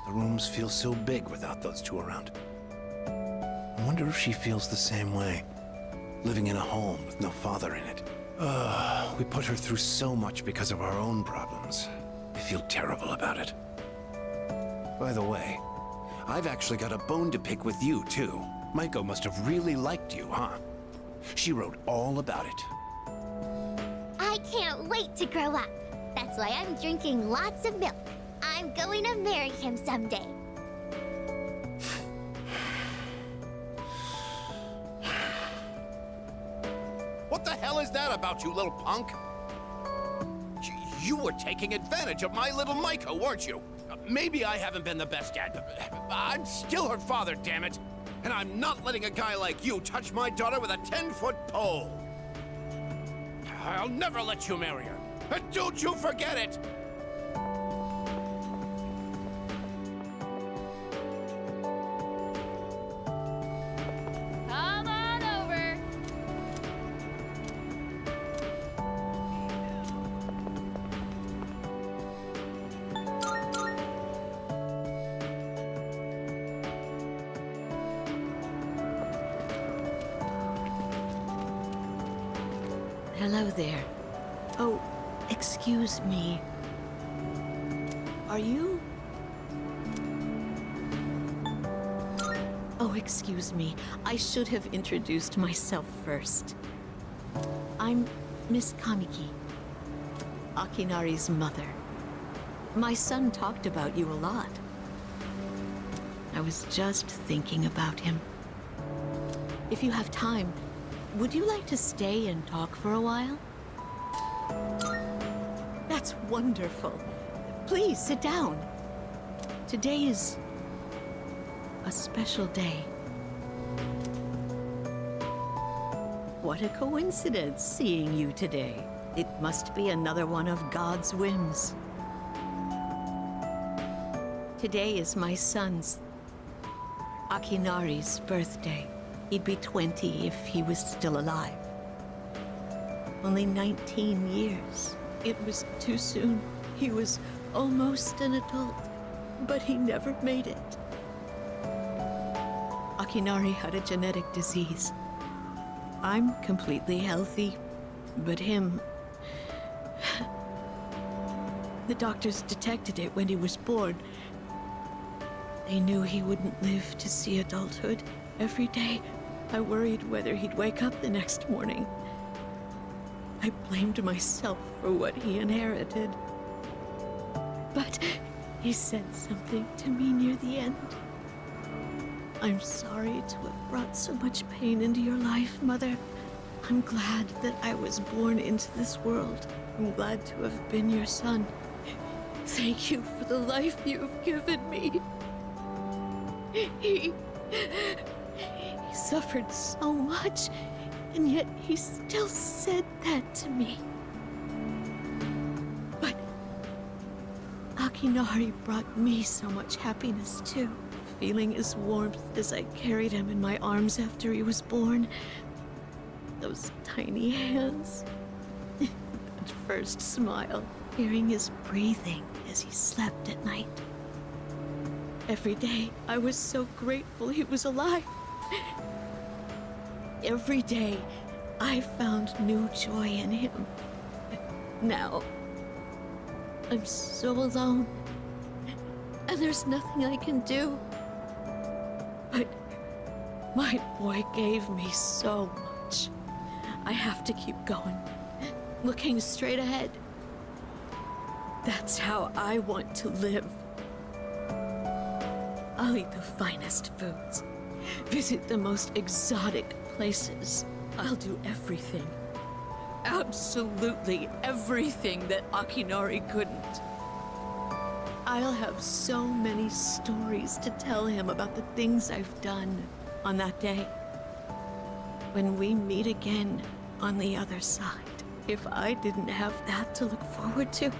The rooms feel so big without those two around. I wonder if she feels the same way. Living in a home with no father in it. We put her through so much because of our own problems. I feel terrible about it. By the way, I've actually got a bone to pick with you, too. Maiko must have really liked you, huh? She wrote all about it. I can't wait to grow up. That's why I'm drinking lots of milk. I'm going to marry him someday. What the hell is that about, you little punk? You were taking advantage of my little Micah, weren't you? Maybe I haven't been the best dad, but I'm still her father, damn it. And I'm not letting a guy like you touch my daughter with a 10-foot pole. I'll never let you marry her. And don't you forget it! Come on over. Hello there. Oh, excuse me. Are you? Oh, excuse me. I should have introduced myself first. I'm Miss Kamiki, Akinari's mother. My son talked about you a lot. I was just thinking about him. If you have time, would you like to stay and talk for a while? That's wonderful. Please sit down. Today is a special day. What a coincidence seeing you today. It must be another one of God's whims. Today is my son's, Akinari's, birthday. He'd be 20 if he was still alive. Only 19 years. It was too soon. He was almost an adult, but he never made it. Akinari had a genetic disease. I'm completely healthy, but him... The doctors detected it when he was born. They knew he wouldn't live to see adulthood. Every day, I worried whether he'd wake up the next morning. I blamed myself for what he inherited. But he said something to me near the end. I'm sorry to have brought so much pain into your life, Mother. I'm glad that I was born into this world. I'm glad to have been your son. Thank you for the life you've given me. He suffered so much, and yet he still said that to me. But Akinari brought me so much happiness too. Feeling his warmth as I carried him in my arms after he was born. Those tiny hands. That first smile. Hearing his breathing as he slept at night. Every day, I was so grateful he was alive. Every day, I found new joy in him. Now, I'm so alone, and there's nothing I can do. But my boy gave me so much. I have to keep going, looking straight ahead. That's how I want to live. I'll eat the finest foods, visit the most exotic places. I'll do everything, absolutely everything that Akinari couldn't. I'll have so many stories to tell him about the things I've done on that day. When we meet again on the other side, if I didn't have that to look forward to,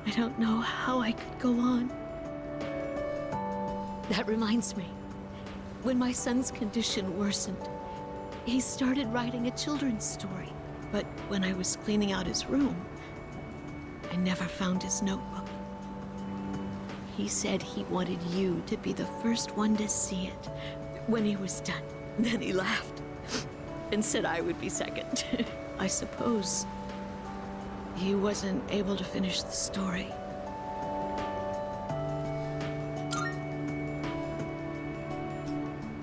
I don't know how I could go on. That reminds me, when my son's condition worsened, he started writing a children's story. But when I was cleaning out his room, I never found his notebook. He said he wanted you to be the first one to see it when he was done. Then he laughed and said I would be second. I suppose he wasn't able to finish the story.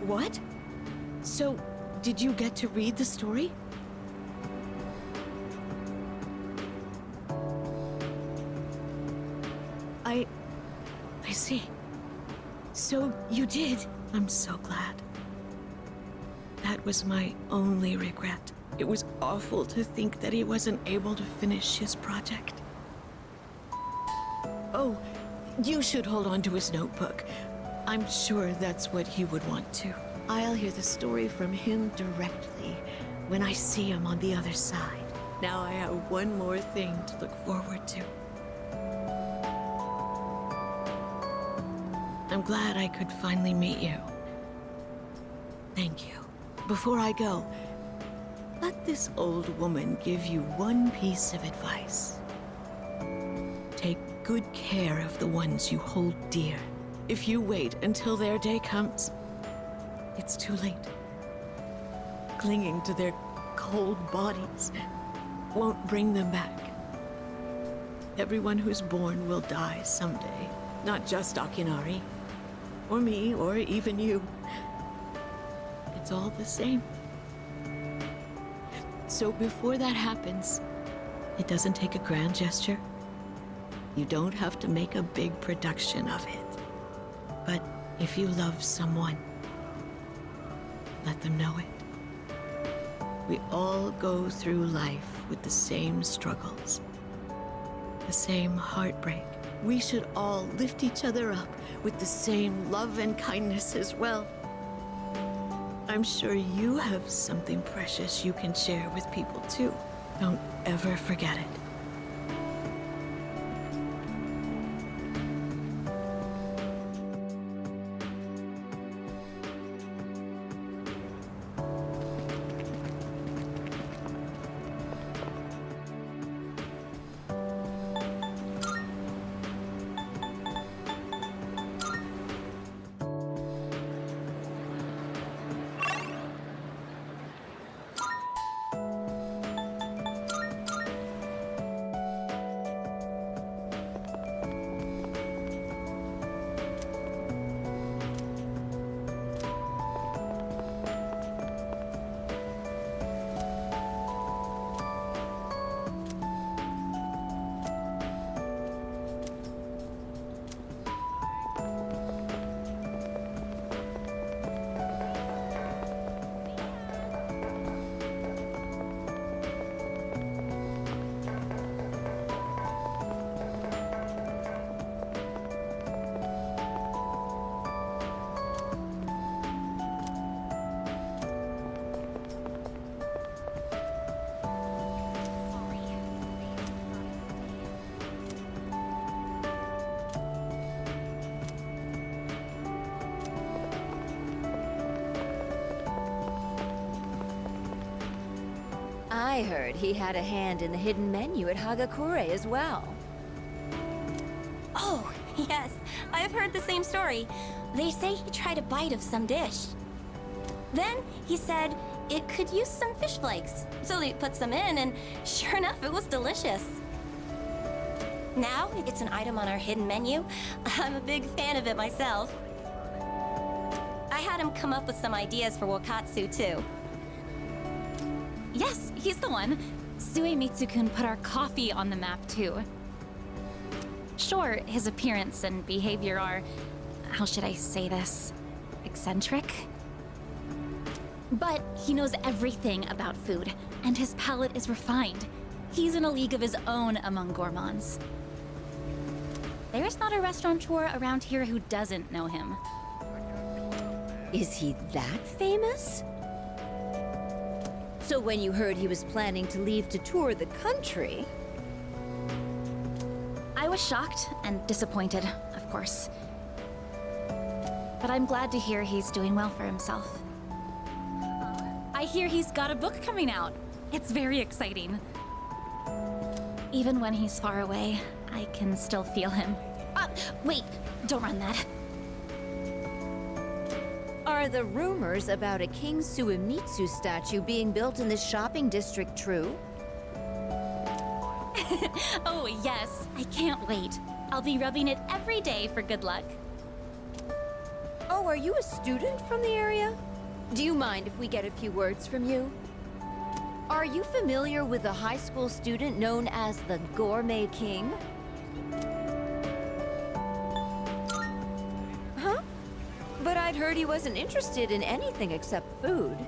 What? So, did you get to read the story? I see. So, you did. I'm so glad. That was my only regret. It was awful to think that he wasn't able to finish his project. Oh, you should hold on to his notebook. I'm sure that's what he would want to. I'll hear the story from him directly when I see him on the other side. Now I have one more thing to look forward to. I'm glad I could finally meet you. Thank you. Before I go, let this old woman give you one piece of advice. Take good care of the ones you hold dear. If you wait until their day comes, it's too late. Clinging to their cold bodies won't bring them back. Everyone who's born will die someday. Not just Akinari, or me, or even you. It's all the same. So before that happens, it doesn't take a grand gesture. You don't have to make a big production of it. But if you love someone, let them know it. We all go through life with the same struggles, the same heartbreak. We should all lift each other up with the same love and kindness as well. I'm sure you have something precious you can share with people too. Don't ever forget it. I heard he had a hand in the hidden menu at Hagakure as well. Oh, yes. I've heard the same story. They say he tried a bite of some dish. Then he said it could use some fish flakes. So they put some in, and sure enough, it was delicious. Now it's an item on our hidden menu. I'm a big fan of it myself. I had him come up with some ideas for Wakatsu, too. Yes, he's the one. Suemitsu-kun put our coffee on the map, too. Sure, his appearance and behavior are, how should I say this, eccentric? But he knows everything about food, and his palate is refined. He's in a league of his own among gourmands. There's not a restaurateur around here who doesn't know him. Is he that famous? So when you heard he was planning to leave to tour the country... I was shocked and disappointed, of course. But I'm glad to hear he's doing well for himself. I hear he's got a book coming out. It's very exciting. Even when he's far away, I can still feel him. Wait, don't run that. Are the rumors about a King Suemitsu statue being built in this shopping district true? Oh, yes. I can't wait. I'll be rubbing it every day for good luck. Oh, are you a student from the area? Do you mind if we get a few words from you? Are you familiar with a high school student known as the Gourmet King? Huh? But I'd heard he wasn't interested in anything except food.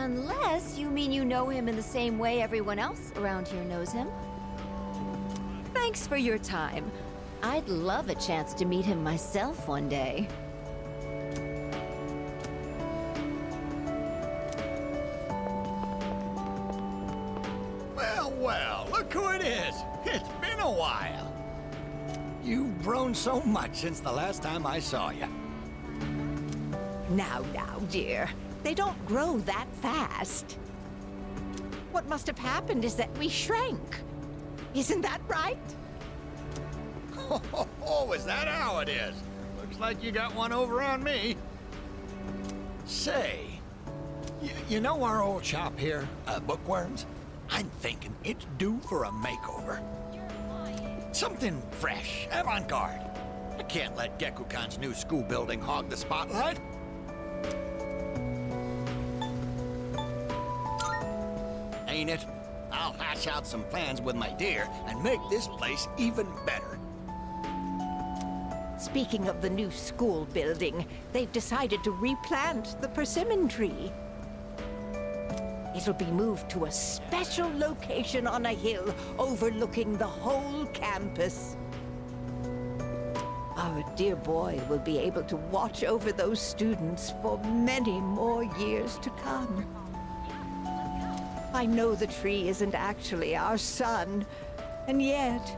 Unless you mean you know him in the same way everyone else around here knows him. Thanks for your time. I'd love a chance to meet him myself one day. Well, well, look who it is. It's been a while. You've grown so much since the last time I saw you. Now, dear. They don't grow that fast. What must have happened is that we shrank. Isn't that right? Oh, is that how it is? Looks like you got one over on me. Say, you know our old shop here, Bookworms? I'm thinking it's due for a makeover. Something fresh, avant-garde. I can't let Gekukan's new school building hog the spotlight. Ain't it? I'll hash out some plans with my dear and make this place even better. Speaking of the new school building, they've decided to replant the persimmon tree. It'll be moved to a special location on a hill overlooking the whole campus. Our dear boy will be able to watch over those students for many more years to come. I know the tree isn't actually our son, and yet,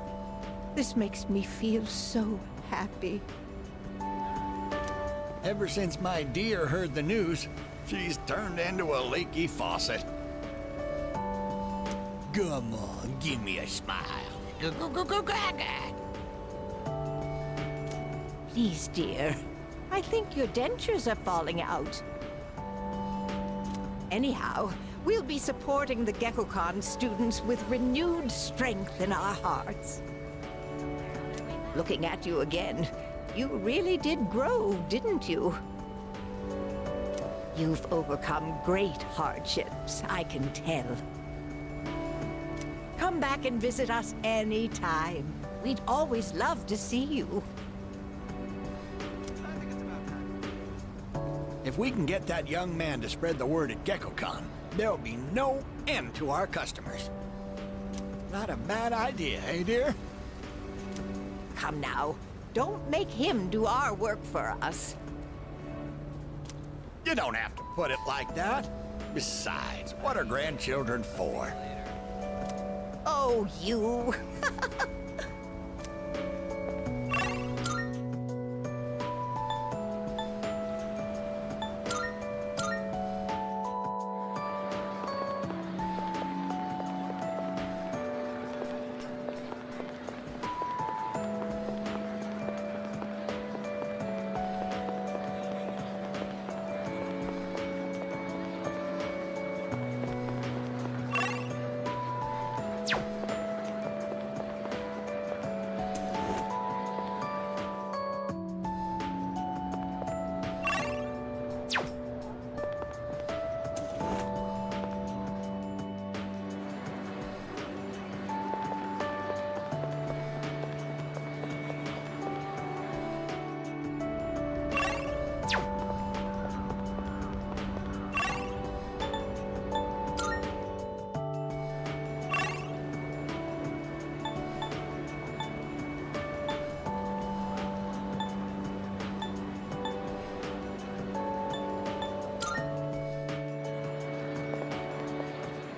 this makes me feel so happy. Ever since my dear heard the news, she's turned into a leaky faucet. Come on, give me a smile. Please, dear. I think your dentures are falling out. Anyhow, we'll be supporting the Gekukan students with renewed strength in our hearts. Looking at you again, you really did grow, didn't you? You've overcome great hardships, I can tell. Come back and visit us anytime. We'd always love to see you. If we can get that young man to spread the word at Gekukan, there'll be no end to our customers. Not a bad idea, eh, dear? Come now, don't make him do our work for us. You don't have to put it like that. Besides, what are grandchildren for? Oh, you.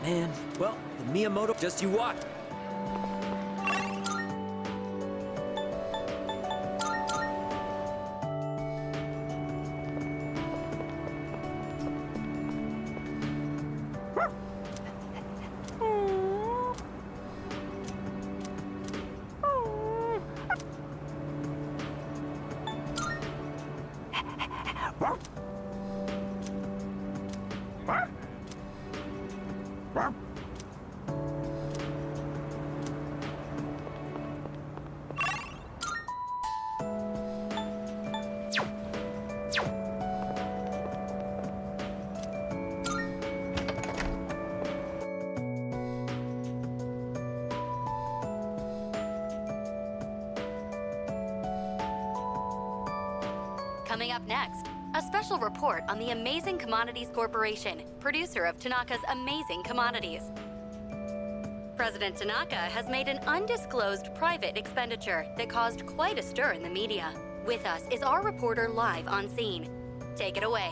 Man, well, the Miyamoto, just you watch. Coming up next, A special report on the Amazing Commodities Corporation, producer of Tanaka's Amazing Commodities. President Tanaka has made an undisclosed private expenditure that caused quite a stir in the media. With us is our reporter live on scene. Take it away.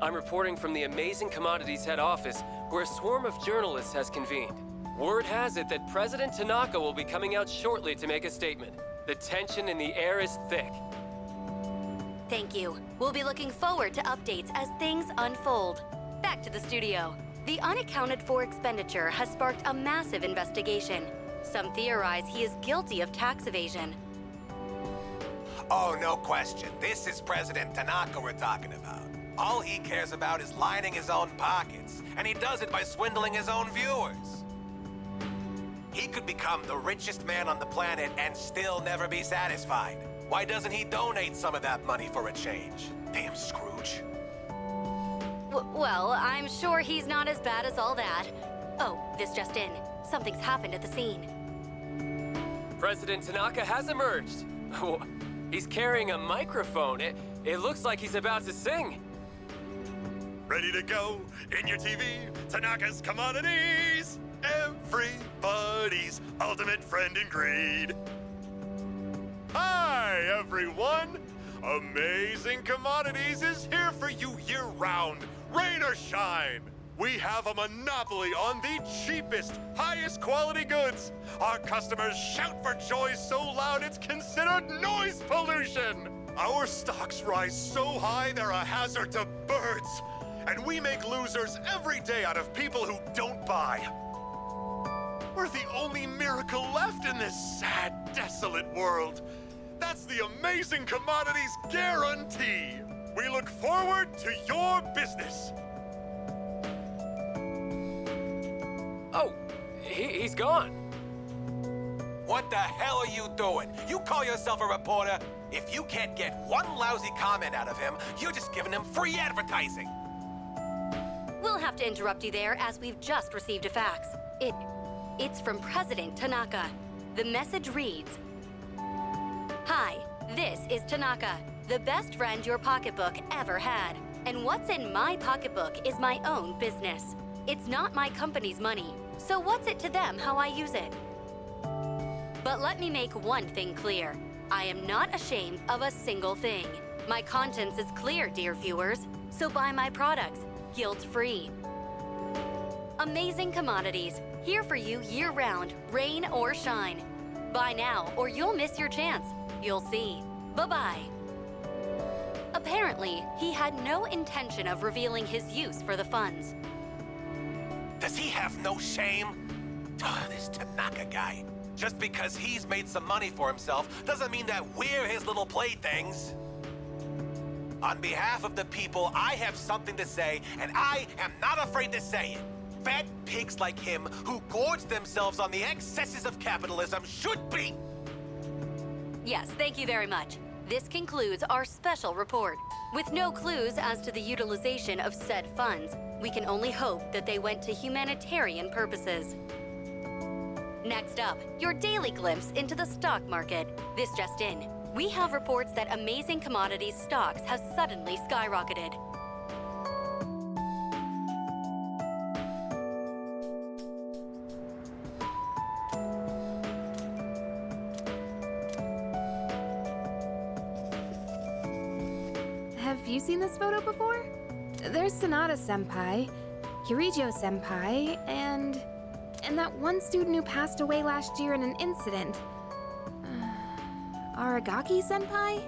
I'm reporting from the Amazing Commodities head office, where a swarm of journalists has convened. Word has it that President Tanaka will be coming out shortly to make a statement. The tension in the air is thick. Thank you. We'll be looking forward to updates as things unfold. Back to the studio. The unaccounted-for expenditure has sparked a massive investigation. Some theorize he is guilty of tax evasion. Oh, no question. This is President Tanaka we're talking about. All he cares about is lining his own pockets, and he does it by swindling his own viewers. He could become the richest man on the planet and still never be satisfied. Why doesn't he donate some of that money for a change? Damn Scrooge. Well, I'm sure he's not as bad as all that. Oh, this just in. Something's happened at the scene. President Tanaka has emerged. He's carrying a microphone. It looks like he's about to sing. Ready to go in your TV, Tanaka's Commodities. Everybody's ultimate friend in greed. Hi, everyone. Amazing Commodities is here for you year-round, rain or shine. We have a monopoly on the cheapest, highest quality goods. Our customers shout for joy so loud it's considered noise pollution. Our stocks rise so high they're a hazard to birds. And we make losers every day out of people who don't buy. We're the only miracle left in this sad, desolate world. That's the Amazing Commodities guarantee. We look forward to your business. Oh, he's gone. What the hell are you doing? You call yourself a reporter? If you can't get one lousy comment out of him, you're just giving him free advertising. We'll have to interrupt you there as we've just received a fax. It's from President Tanaka. The message reads, "Hi, this is Tanaka, the best friend your pocketbook ever had. And what's in my pocketbook is my own business. It's not my company's money, so what's it to them how I use it? But let me make one thing clear. I am not ashamed of a single thing. My conscience is clear, dear viewers, so buy my products, guilt-free. Amazing Commodities, here for you year-round, rain or shine. Buy now or you'll miss your chance. You'll see. Bye-bye." Apparently, he had no intention of revealing his use for the funds. Does he have no shame? This Tanaka guy. Just because he's made some money for himself doesn't mean that we're his little playthings. On behalf of the people, I have something to say, and I am not afraid to say it. Fat pigs like him who gorge themselves on the excesses of capitalism should be. Yes, thank you very much. This concludes our special report. With no clues as to the utilization of said funds, we can only hope that they went to humanitarian purposes. Next up, your daily glimpse into the stock market. This just in. We have reports that Amazing Commodities stocks have suddenly skyrocketed. Have you seen this photo before? There's Sanada-senpai, Kirijo-senpai, and that one student who passed away last year in an incident. Aragaki-senpai?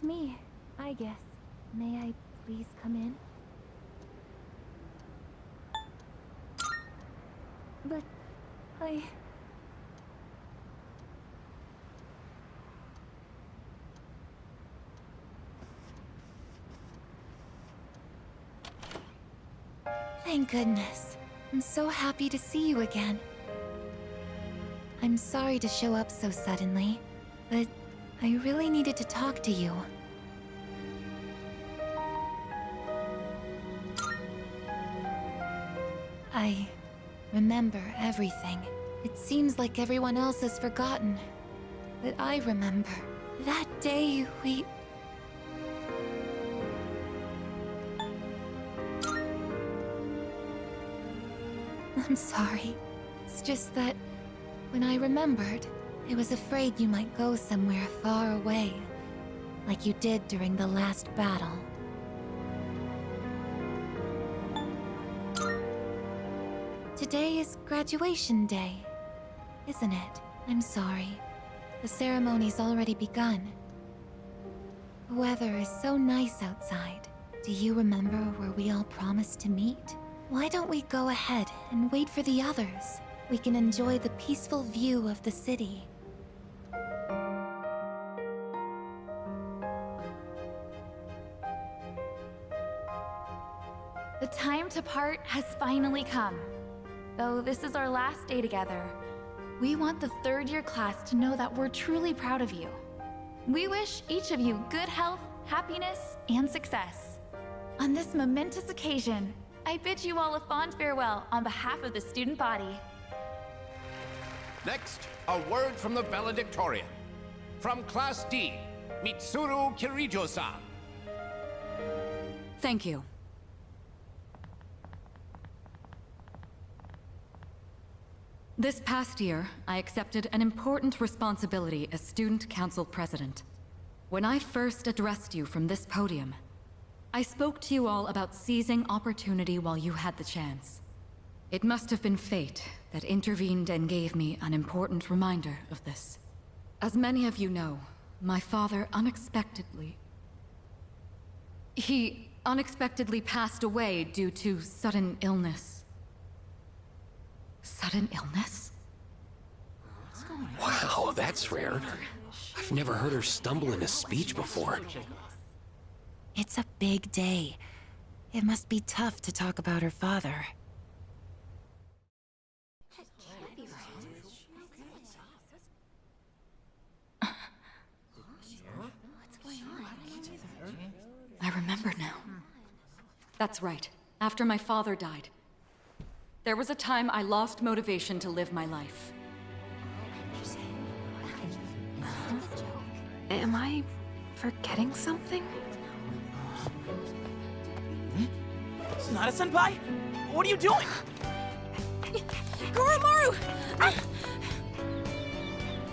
me, I guess. May I please come in? But I... Thank goodness. I'm so happy to see you again. I'm sorry to show up so suddenly, but I really needed to talk to you. I remember everything. It seems like everyone else has forgotten, but I remember. That day we... I'm sorry. It's just that when I remembered, I was afraid you might go somewhere far away, like you did during the last battle. Today is graduation day, isn't it? I'm sorry. The ceremony's already begun. The weather is so nice outside. Do you remember where we all promised to meet? Why don't we go ahead and wait for the others? We can enjoy the peaceful view of the city. The time to part has finally come. Though this is our last day together, we want the third-year class to know that we're truly proud of you. We wish each of you good health, happiness, and success. On this momentous occasion, I bid you all a fond farewell on behalf of the student body. Next, a word from the valedictorian. From Class D, Mitsuru Kirijo-san. Thank you. This past year, I accepted an important responsibility as Student Council President. When I first addressed you from this podium, I spoke to you all about seizing opportunity while you had the chance. It must have been fate that intervened and gave me an important reminder of this. As many of you know, my father He unexpectedly passed away due to sudden illness. Sudden illness? Wow, that's rare. I've never heard her stumble into speech before. It's a big day. It must be tough to talk about her father. I remember now. That's right. After my father died, there was a time I lost motivation to live my life. Am I forgetting something? Sonata-senpai? What are you doing? Goromaru!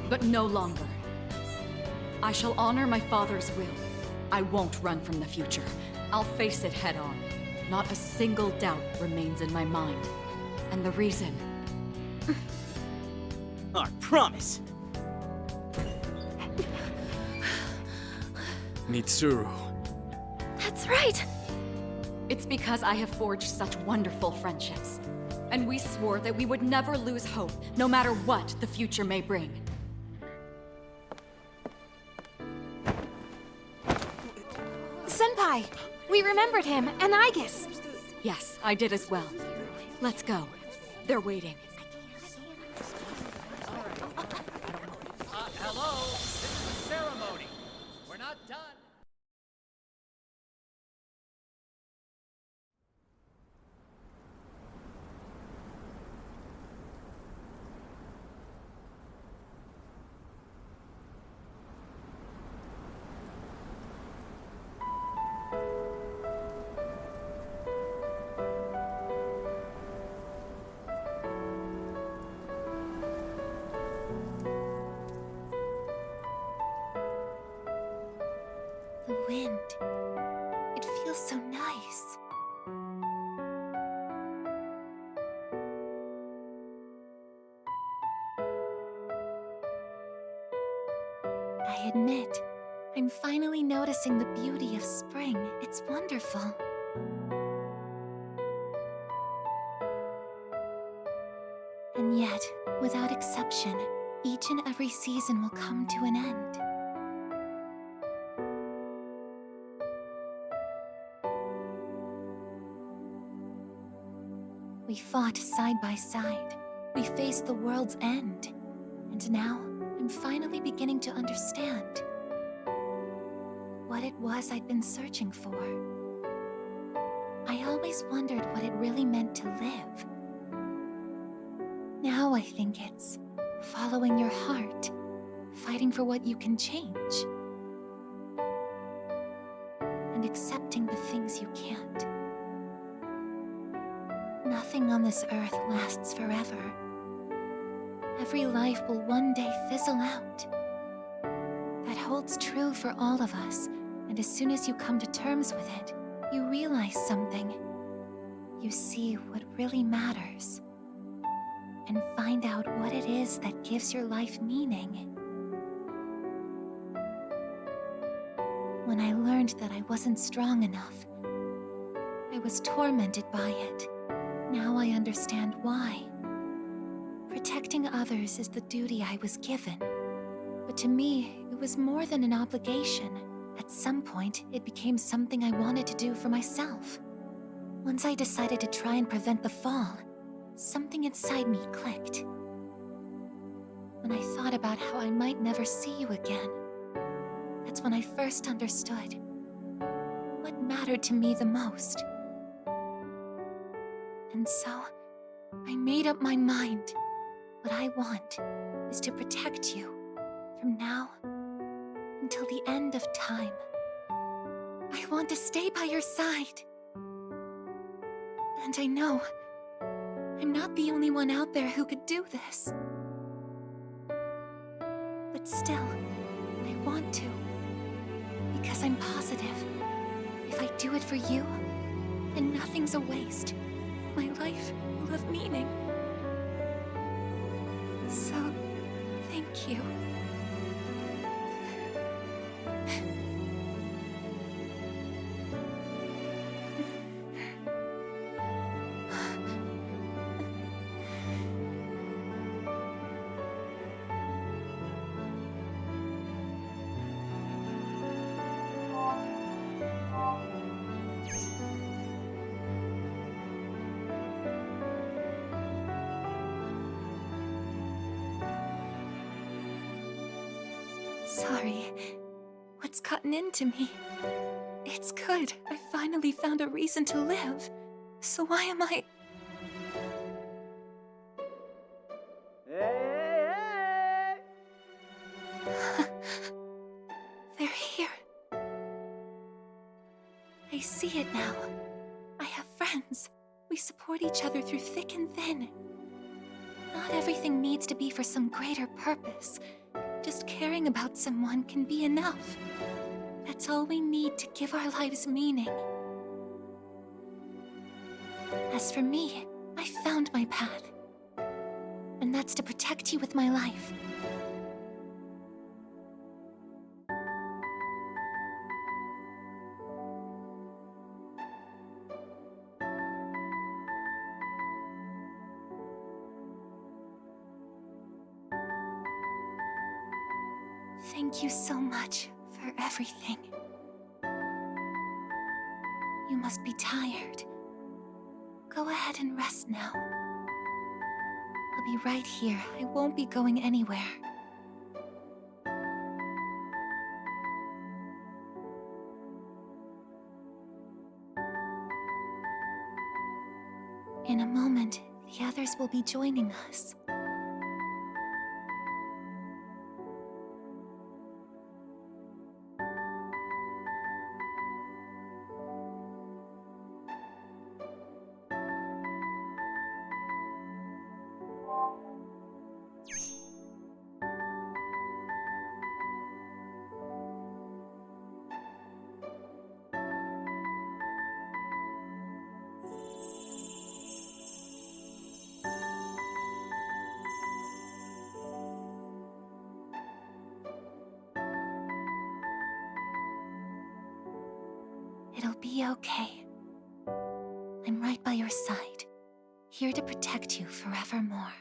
But no longer. I shall honor my father's will. I won't run from the future. I'll face it head on. Not a single doubt remains in my mind. And the reason... Our promise. Mitsuru. That's right! It's because I have forged such wonderful friendships. And we swore that we would never lose hope, no matter what the future may bring. Senpai! We remembered him, and Aigis! Yes, I did as well. Let's go. They're waiting. Hello, this is the ceremony. We're not done. The wind. It feels so nice. I admit, I'm finally noticing the beauty of spring. It's wonderful. And yet, without exception, each and every season will come to an end. We fought side by side. We faced the world's end. And now, I'm finally beginning to understand what it was I'd been searching for. I always wondered what it really meant to live. Now I think it's following your heart, fighting for what you can change, and accepting the things you can't. Nothing on this earth lasts forever. Every life will one day fizzle out. That holds true for all of us, and as soon as you come to terms with it, you realize something. You see what really matters, and find out what it is that gives your life meaning. When I learned that I wasn't strong enough, I was tormented by it. Now I understand why. Protecting others is the duty I was given. But to me, it was more than an obligation. At some point, it became something I wanted to do for myself. Once I decided to try and prevent the fall, something inside me clicked. When I thought about how I might never see you again, that's when I first understood what mattered to me the most. And so, I made up my mind. What I want is to protect you from now until the end of time. I want to stay by your side. And I know I'm not the only one out there who could do this. But still, I want to. Because I'm positive, if I do it for you, then nothing's a waste. My life will have meaning. So, thank you. Sorry. What's gotten into me? It's good. I finally found a reason to live. So why am I... They're here. I see it now. I have friends. We support each other through thick and thin. Not everything needs to be for some greater purpose. Just caring about someone can be enough. That's all we need to give our lives meaning. As for me, I found my path. And that's to protect you with my life. Thank you so much for everything. You must be tired. Go ahead and rest now. I'll be right here. I won't be going anywhere. In a moment, the others will be joining us. It'll be okay. I'm right by your side, here to protect you forevermore.